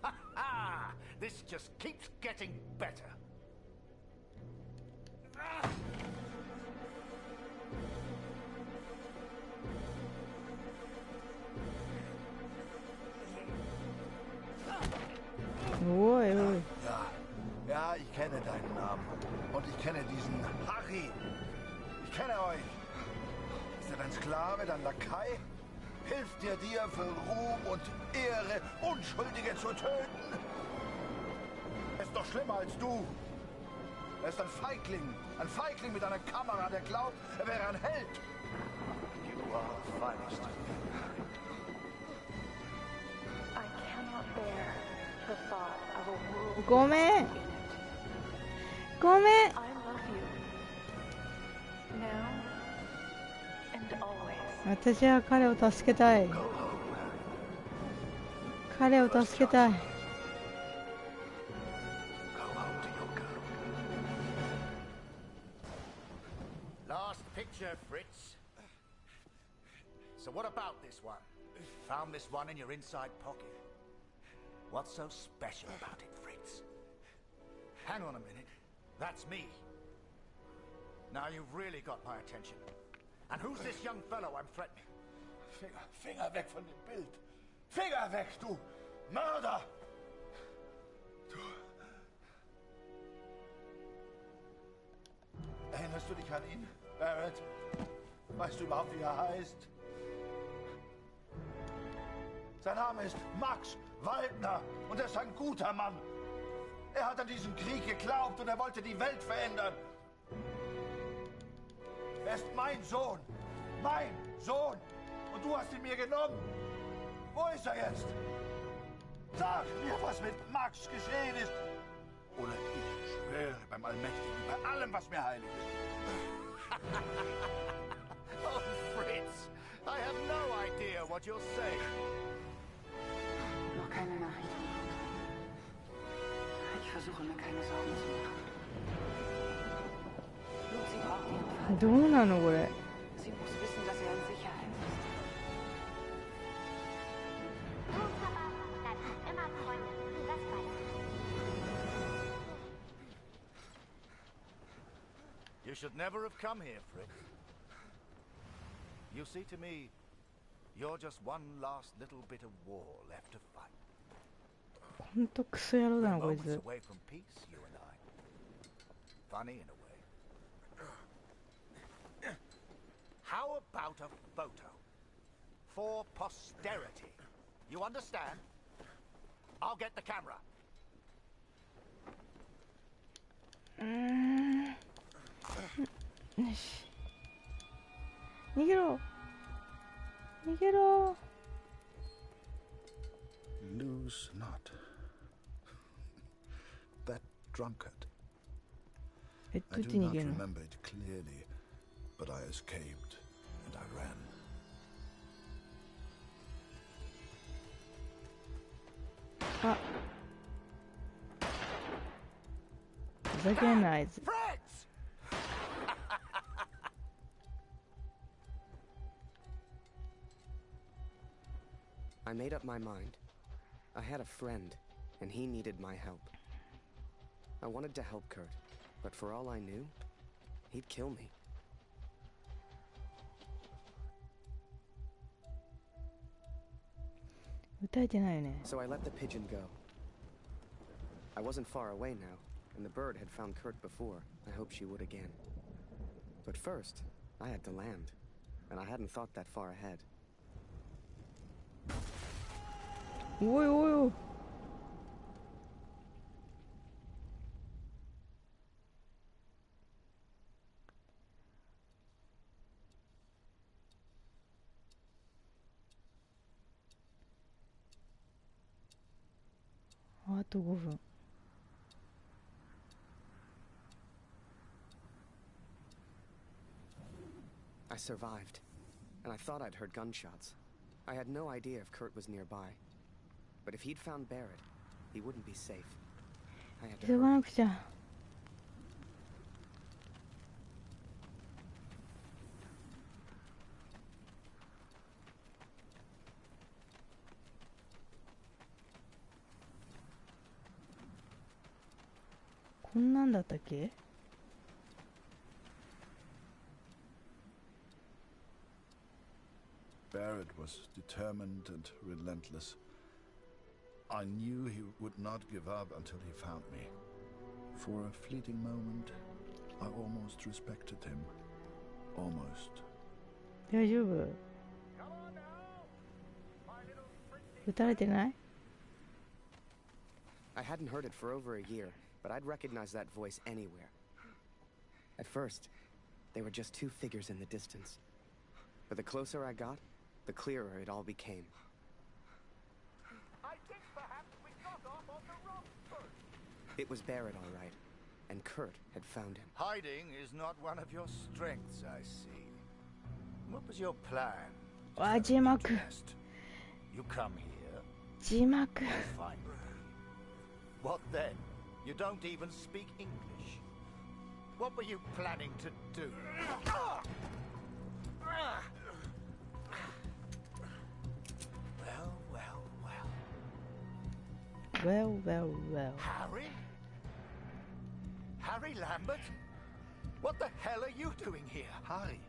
Ha ha! This just keeps getting better. Oi, oi. Ja, ich kenne deinen Namen. Harry! Ich kenne euch. Ist er dein Sklave, dein Lakai? Hilft dir für Ruhm und Ehre, Unschuldige zu töten? Er ist doch schlimmer als du. Er ist ein Feigling mit einer Kamera, der glaubt, er wäre ein Held. You are the finest. I cannot bear the thought of a world. ごめん。ごめん。 I love you. Now and always. 私は彼を助けたい。彼を助けたい。Last picture, Fritz. So what about this one? Found this one in your inside pocket. What's so special about it, Fritz? Hang on a minute. That's me. Now you've really got my attention. And who's this young fellow I'm threatening? Finger weg von dem Bild. Finger weg, du Mörder! Du... Erinnerst du dich an ihn, Barrett? Weißt du überhaupt, wie er heißt? Sein Name ist Max Waldner und er ist ein guter Mann. Er hat an diesen Krieg geglaubt und er wollte die Welt verändern. Er ist mein Sohn. Mein Sohn. Und du hast ihn mir genommen. Wo ist er jetzt? Sag mir, was mit Max geschehen ist. Oder ich schwöre beim Allmächtigen, bei allem, was mir heilig ist. Oh, Fritz, I have no idea what you're saying. Noch keine Nachricht. Ich versuche mir keine Sorgen zu machen. Lucy braucht ihren Vater. どうなのこれ。 Sie muss wissen, dass er in Sicherheit ist. Du, Papa, bleibt immer Freunde. Du das weiter. You should never have come here, Fritz. You see, to me, you're just one last little bit of war left to fight. ほんとクソ野郎だなこい Moments つ。 away from peace, you and I. Funny in a way. How about a photo? For posterity. You understand? I'll get the camera. よし。逃げろ。逃げろ。 Lose not. That drunkard. I どっ do ち逃 not げるの？ remember it clearly, but I escaped and I ran. あ。ふざけんなあいつ。 I made up my mind. I had a friend, and he needed my help. I wanted to help Kurt, but for all I knew, he'd kill me. So I let the pigeon go. I wasn't far away now, and the bird had found Kurt before. I hoped she would again. But first, I had to land, and I hadn't thought that far ahead. おいおいおい。あと5分。I survived, and I thought I'd heard gunshots. I had no idea if Kurt was nearby. But if he'd found Barrett, he wouldn't be safe. I had to 急が hurry. なくちゃ。こんなんだったっけ？ Barrett was determined and relentless. I knew he would not give up until he found me. For a fleeting moment, I thought I had won. But he was right. I was betrayed. う I ん。 was betrayed. う I ん。 was betrayed. For a fleeting moment, I almost respected him. Almost. 大丈夫？撃たれてない？ I hadn't heard it for over a year, but I'd recognize that voice anywhere. At first, they were just two figures in the distance. But the closer I got, the clearer it all became. I think perhaps we got off on the wrong foot. It was Barrett, all right, and Kurt had found him. Hiding is not one of your strengths, I see. What was your plan? あ、字幕。 You come here. 字幕。 Find me. What then? You don't even speak English. What were you planning to do? Well. Harry? Harry Lambert? What the hell are you doing here, Harry?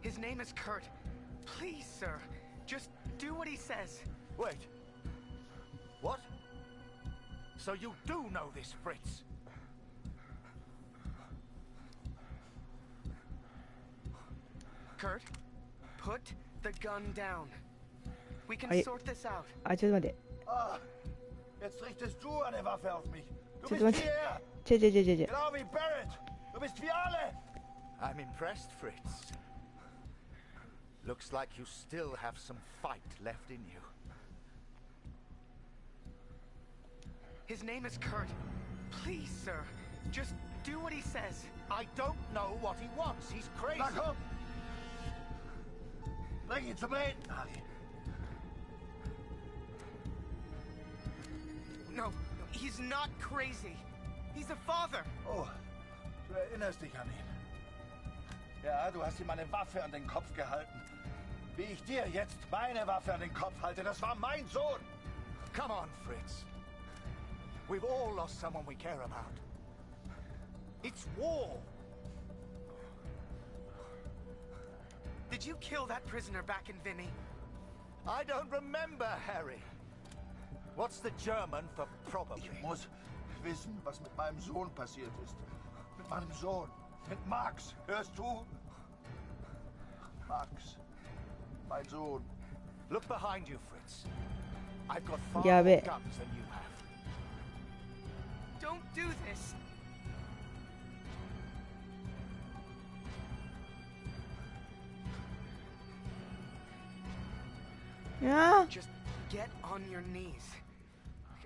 His name is Kurt. Please, sir, just do what he says. Wait. What? So you do know this, Fritz? Kurt, put the gun down. We can sort this out. あ、ちょっと待って。Ah, jetzt richtest du eine Waffe auf mich. Du ちょっ bist と待っ wie て。 er. 違う。 Genau wie Barrett. Du bist wie alle. I'm impressed, Fritz. Looks like you still have some fight left in you. His name is Kurt. Please, sir, just do what he says. I don't know what he wants. He's crazy. Na komm. Bring ihn zum Reden, Harry. No, he's not crazy. He's a father. Oh, du erinnerst dich an ihn. Ja, du hast ihm eine Waffe an den Kopf gehalten. Wie ich dir jetzt meine Waffe an den Kopf halte, das war mein Sohn. Come on, Fritz. We've all lost someone we care about. It's war. Did you kill that prisoner back in Vinny? I don't remember, Harry. What's the German for probably? Ich muss wissen, was mit meinem Sohn passiert ist. Mit meinem Sohn. Mit Max. Hörst du? Max. Mein Sohn. Look behind you, Fritz. I've got far Ja, more aber- guns than you have. Don't do this. Ja. Just get on your knees.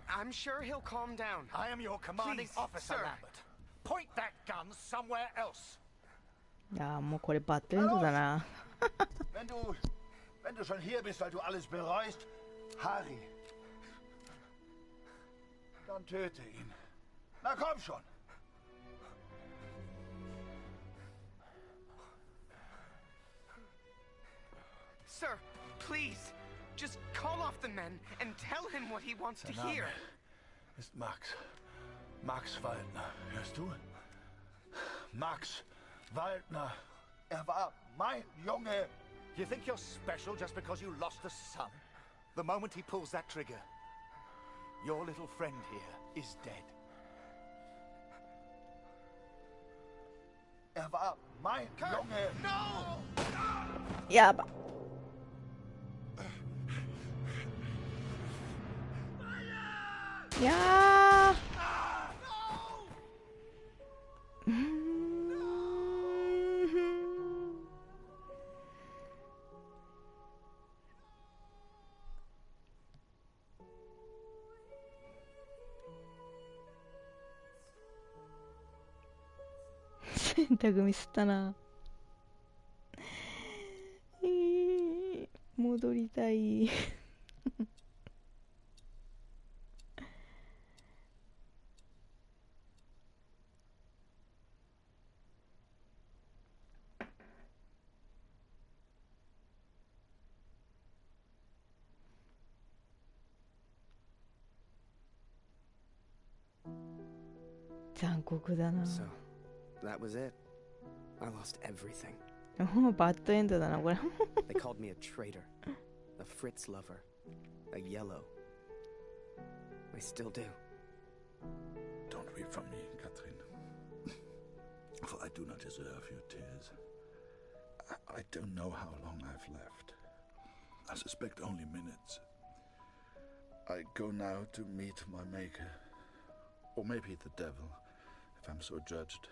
I'm sure he'll calm down. I am your commanding Please, officer, sir. Lambert. Point that gun somewhere else. いや、もうこれバッドエンドだな。Wenn du schon hier bist, weil du alles bereust, Harry, dann töte ihn. Na komm schon. Sir, please, just call off the men and tell him what he wants to Der Name hear. ist Max. Max Waldner. Hörst du? Max Waldner. Er war mein Junge. You think you're special just because you lost a son? The moment he pulls that trigger, your little friend here is dead. Er war mein Junge. No! やば。いやー。洗濯ミスったな。戻りたい。残酷だな。 So, that was it. I lost everything. もうバッドエンドだなこれ。 They called me a traitor, a Fritz lover, a yellow. I still do. Don't weep for me, Catherine. For I do not deserve your tears. I don't know how long I've left. I suspect only minutes. I go now to meet my maker. Or maybe the devil, if I'm so judged.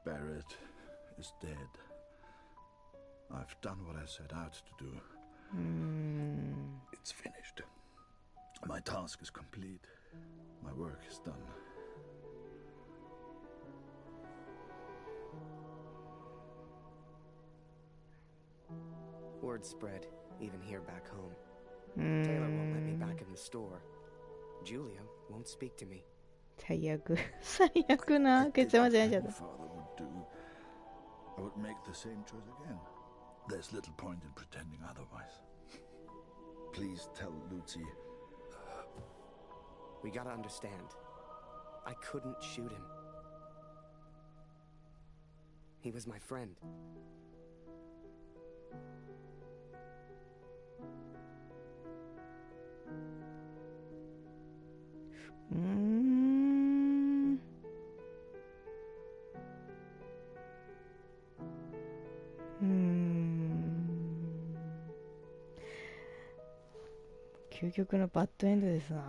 Barrett is dead. I've done what I set out to do. It's finished. My task is complete. My work is done. Word spread, even here back home. Taylor won't let me back in the store. Julia won't speak to me. 最悪。最悪な結末になっちゃった。 Father would do. I would make the same choice again. There's little point in pretending otherwise. Please tell Lucy. We gotta understand. I couldn't shoot him. He was my friend. 究極のバッドエンドですな。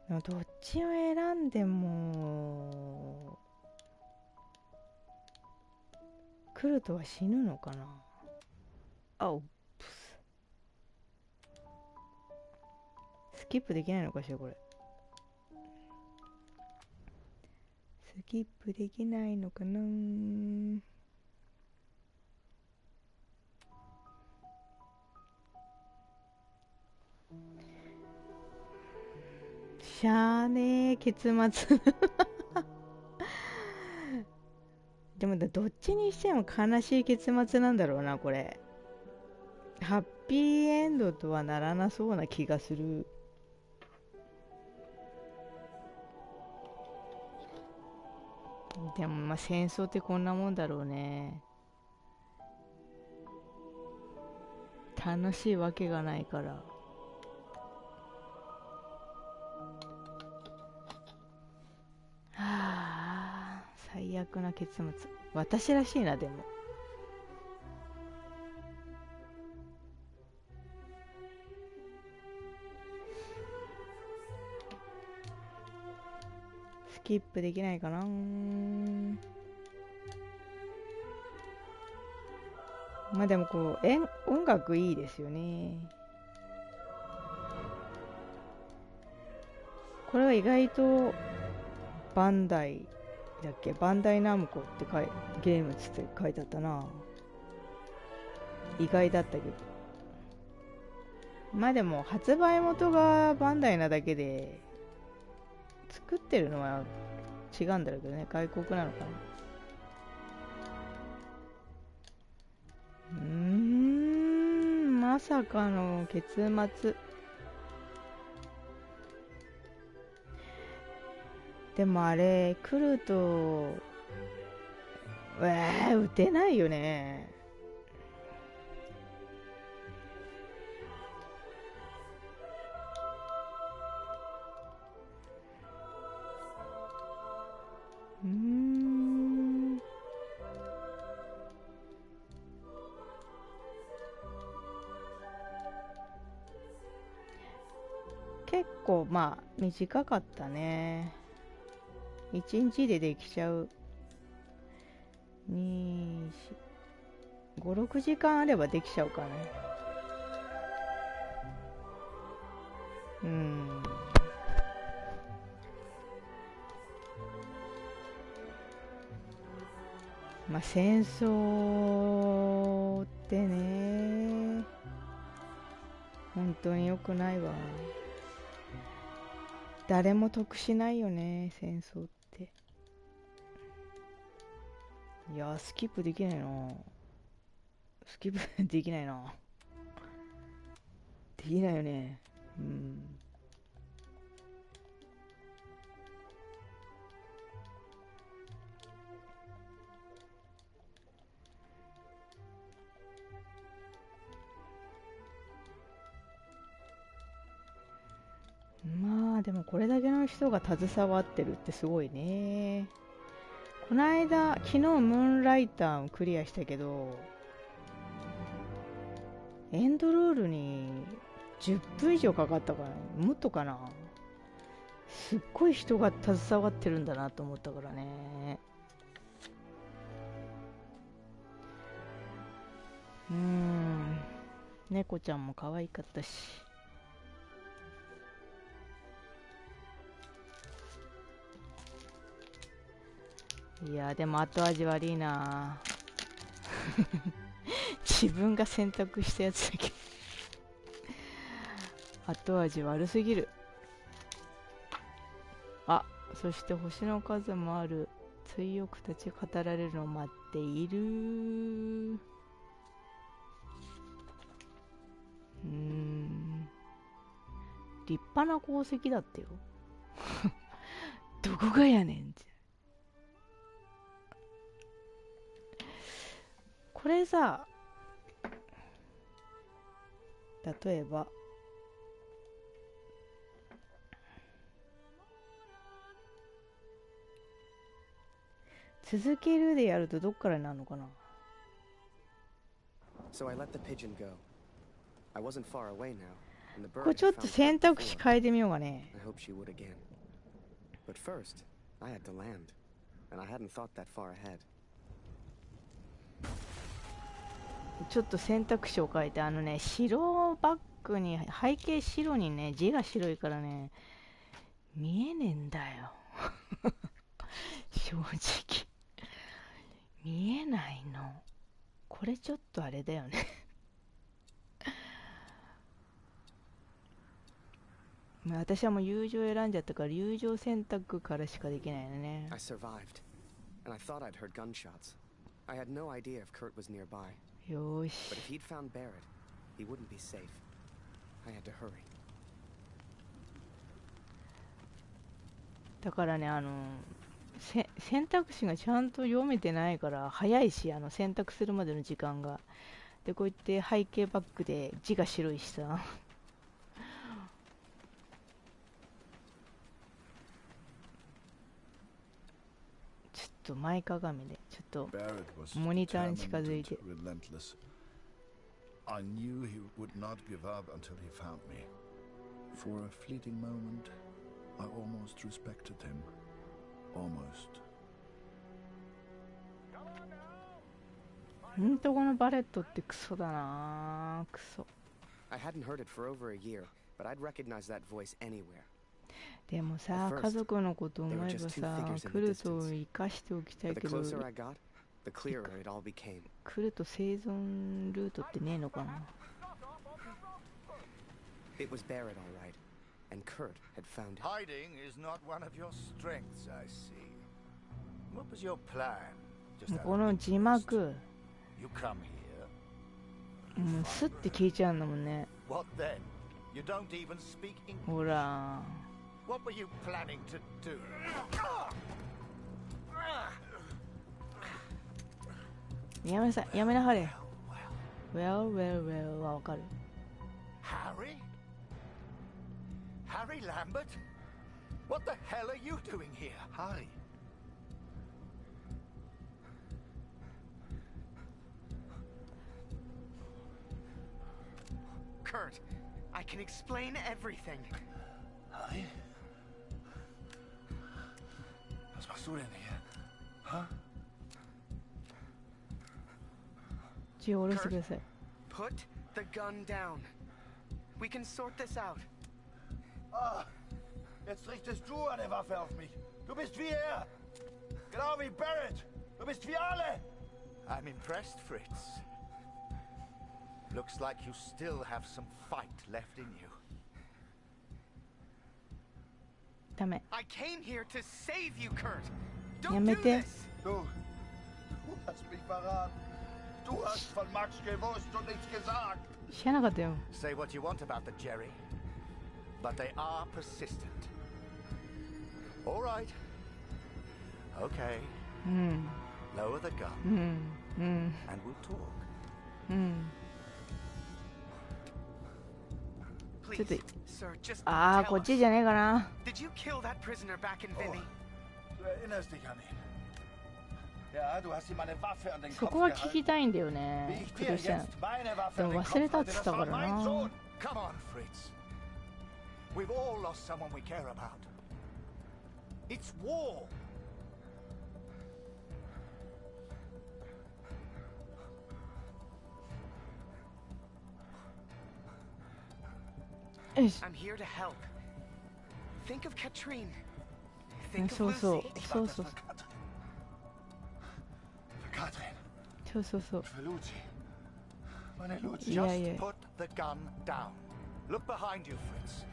でもどっちを選んでもクルトは死ぬのかな。あ、おっぷす。スキップできないのかしらこれ。スキップできないのかな。しゃーねー結末でもどっちにしても悲しい結末なんだろうなこれ。ハッピーエンドとはならなそうな気がする。でもまあ戦争ってこんなもんだろうね。楽しいわけがないから。はあ、最悪な結末。私らしいな。でもスキップできないかな。まあでもこう音楽いいですよね。これは意外とバンダイだっけ、バンダイナムコってゲームつって書いてあったな。意外だったけど。まあでも発売元がバンダイなだけで作ってるのは違うんだろうけどね。外国なのかな。まさかの結末。でもあれ来ると撃てないよね。結構まあ短かったね。1日でできちゃう。5、6時間あればできちゃうかね。まあ戦争ってね、本当に良くないわ。誰も得しないよね、戦争って。いや、スキップできないな。スキップできないな。できないよね。まあでもこれだけの人が携わってるってすごいね。この間昨日ムーンライターをクリアしたけど、エンドロールに10分以上かかったから、ね、もっとかな。すっごい人が携わってるんだなと思ったからね。猫ちゃんも可愛かったし。いやでも後味悪いな。自分が選択したやつだけ後味悪すぎる。あ、そして星の数もある追憶たち語られるのを待っている。立派な功績だってよ。どこがやねんって。これさ、例えば続けるでやるとどっからになるのかな。これちょっと選択肢変えてみようかね。ちょっと選択肢を変えて、白バッグに背景白にね、字が白いからね見えねえんだよ。正直見えないの。これちょっとあれだよね。私はもう友情選んじゃったから友情選択からしかできないよね。よーし。だからね、選択肢がちゃんと読めてないから早いし、選択するまでの時間が。でこうやって背景バックで字が白いしさ。ちょっと前かがみでちょっとモニターに近づいて。I knew he would not give up until he found me. For a fleeting moment, I almost respected him. Almost. ほんとこのバレットってクソだな。クソ。でもさ、家族のこと思えばさ、クルトを生かしておきたいけど、クルト生存ルートってねえのかな。この字幕もうスッて消えちゃうんだもんね。ほら。やめなさい、やめなはれ。Well, well, well はわかる。Harry Lambert? What the hell are you doing here, Harry? Kurt, I can explain everything. Harry? Was machst du denn hier? Huh? Kurt, put the gun down. We can sort this out. Ah, jetzt richtest du eine Waffe auf mich. Du bist wie er. Genau wie Barrett. Du bist wie alle. I'm impressed, Fritz. Looks like you still have some fight left in you. I came here to save you, Kurt. Don't do this. Du hast mich verraten. Du hast von Max gewusst und nichts gesagt. Say what you want about the Jerry, but they are persistent. All right. Okay. Lower the gun. And we'll talk. ちょっと Sir, just ああ tell こっ us. ちじゃねえかな。 Did you kill that prisoner back in Vinny? Du erinnerst dich an ihn. Ja, du hast ihm eine Waffe an den そ Kopf こは聞き gehalten. たいんだよ Wie ね。 ich プ dir ロしたら jetzt meine Waffe で an も den 忘れ Kopf たっ halte, つっ das たか war ら mein な。 Sohn. Come on, Fritz. We've all lost someone we care about. It's war. I'm here to help. Think of Katrine. Think of そうそう Lucy. そうそう Für Katrin. そうそうそう。 Für Luzi. Meine Luzi. いやいや Just put the gun down. Look behind you, Fritz.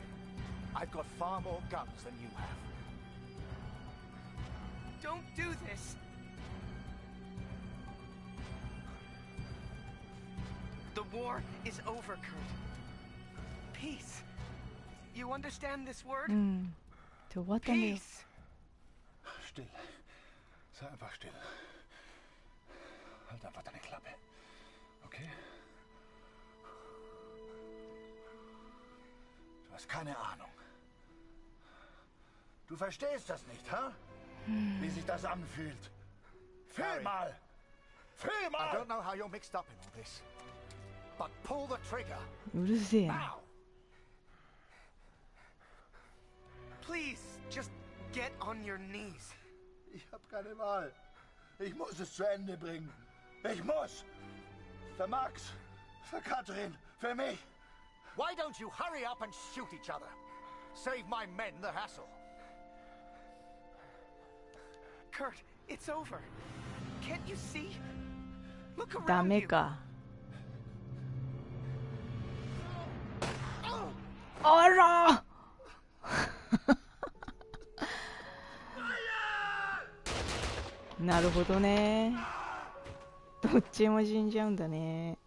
I've got far more guns than you have. Don't do this. The war is over, Kurt. Peace. You understand this word? うんじゃ終わったんだよ。 Peace. Still. Sei einfach still. Halt einfach deine Klappe. Okay? Du hast keine Ahnung. Du verstehst das nicht, ha? Wie sich das anfühlt. Fühl mal! Fühl I mal! don't know how you're mixed up in all this, but pull the trigger うるせえな。 now. Please, just get on your knees. Ich hab keine Wahl. Ich muss es zu Ende bringen. Ich muss! Für Max, für Katrin, für mich. Why don't you hurry up and shoot each other? Save my men the hassle. Kurt, it's over. Can't you see? Look ダ around メ you. か。あらなるほどね。どっちも死んじゃうんだね。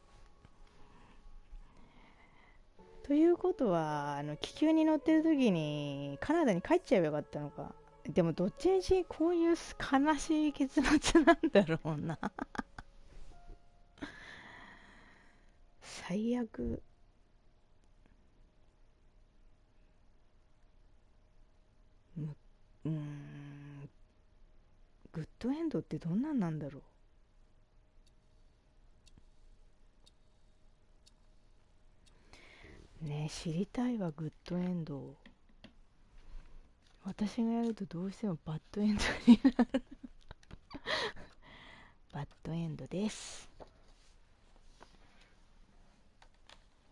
ということは気球に乗ってる時にカナダに帰っちゃえばよかったのか。でもどっちみちこういう悲しい結末なんだろうな最悪。グッドエンドってどんなんなんだろうねえ、知りたいわグッドエンド。私がやるとどうしてもバッドエンドになるバッドエンドです。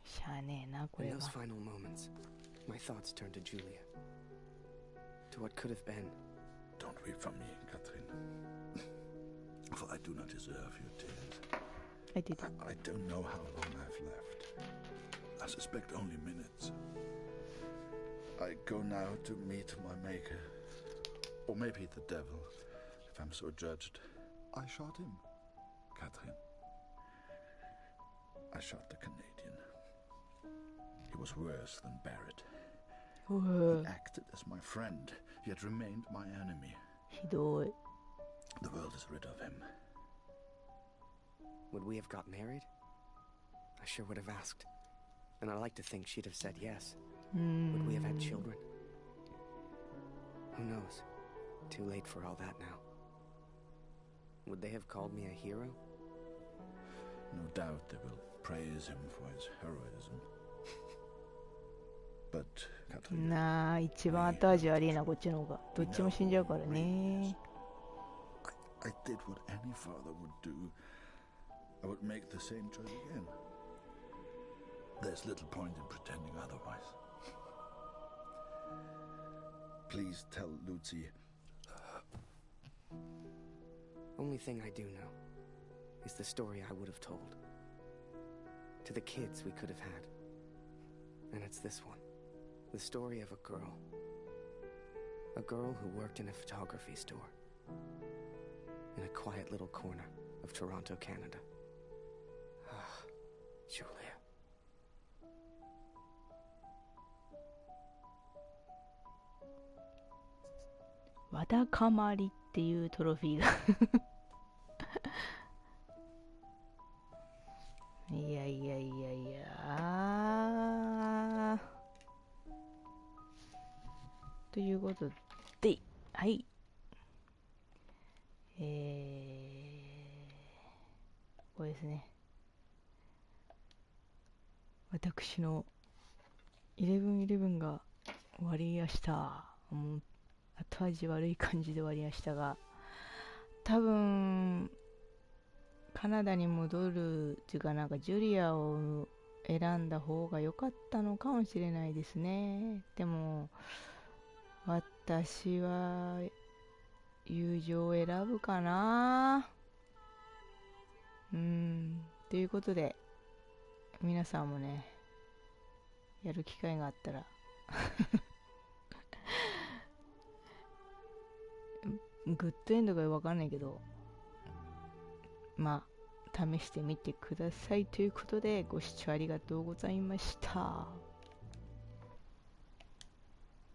しゃあねえなこれ In は。 those final moments, my thoughts turned to Julia. To what could have been. Don't weep for me, Katrin. For I do not deserve your tears. I did. I don't know how long I've left. I suspect only minutes. I go now to meet my maker. Or maybe the devil, if I'm so judged. I shot him, Katrin. I shot the Canadian. He was worse than Barrett. He acted as my friend, yet remained my enemy. ひどい。 The world is rid of him. Would we have got married? I sure would have asked. And I like to think she'd have said yes. Would we have had children? Who knows? Too late for all that now. Would they have called me a hero? No doubt they will praise him for his heroism. But, Katrin, なあ、一番後味悪いなこっちの方が。どっちも死んじゃうからね。 I did what any father would do. I would make the same choice again. There's little point in pretending otherwise. Please tell Lucy. Only thing I do know is the story I would have told. To the kids we could have had. And it's this one. The story of a girl. A girl who worked in a photography store. In a quiet little corner of Toronto, Canada. Ah, Julia. わだかまりっていうトロフィーがいやいやいやいやということで、はい。これですね。私の11が終わりました。もう後味悪い感じで終わりましたが、多分カナダに戻るっていうか、なんかジュリアを選んだ方が良かったのかもしれないですね。でも私は友情を選ぶかな。ということで、皆さんもね、やる機会があったらグッドエンドが分かんないけど、まあ試してみてくださいということで、ご視聴ありがとうございました。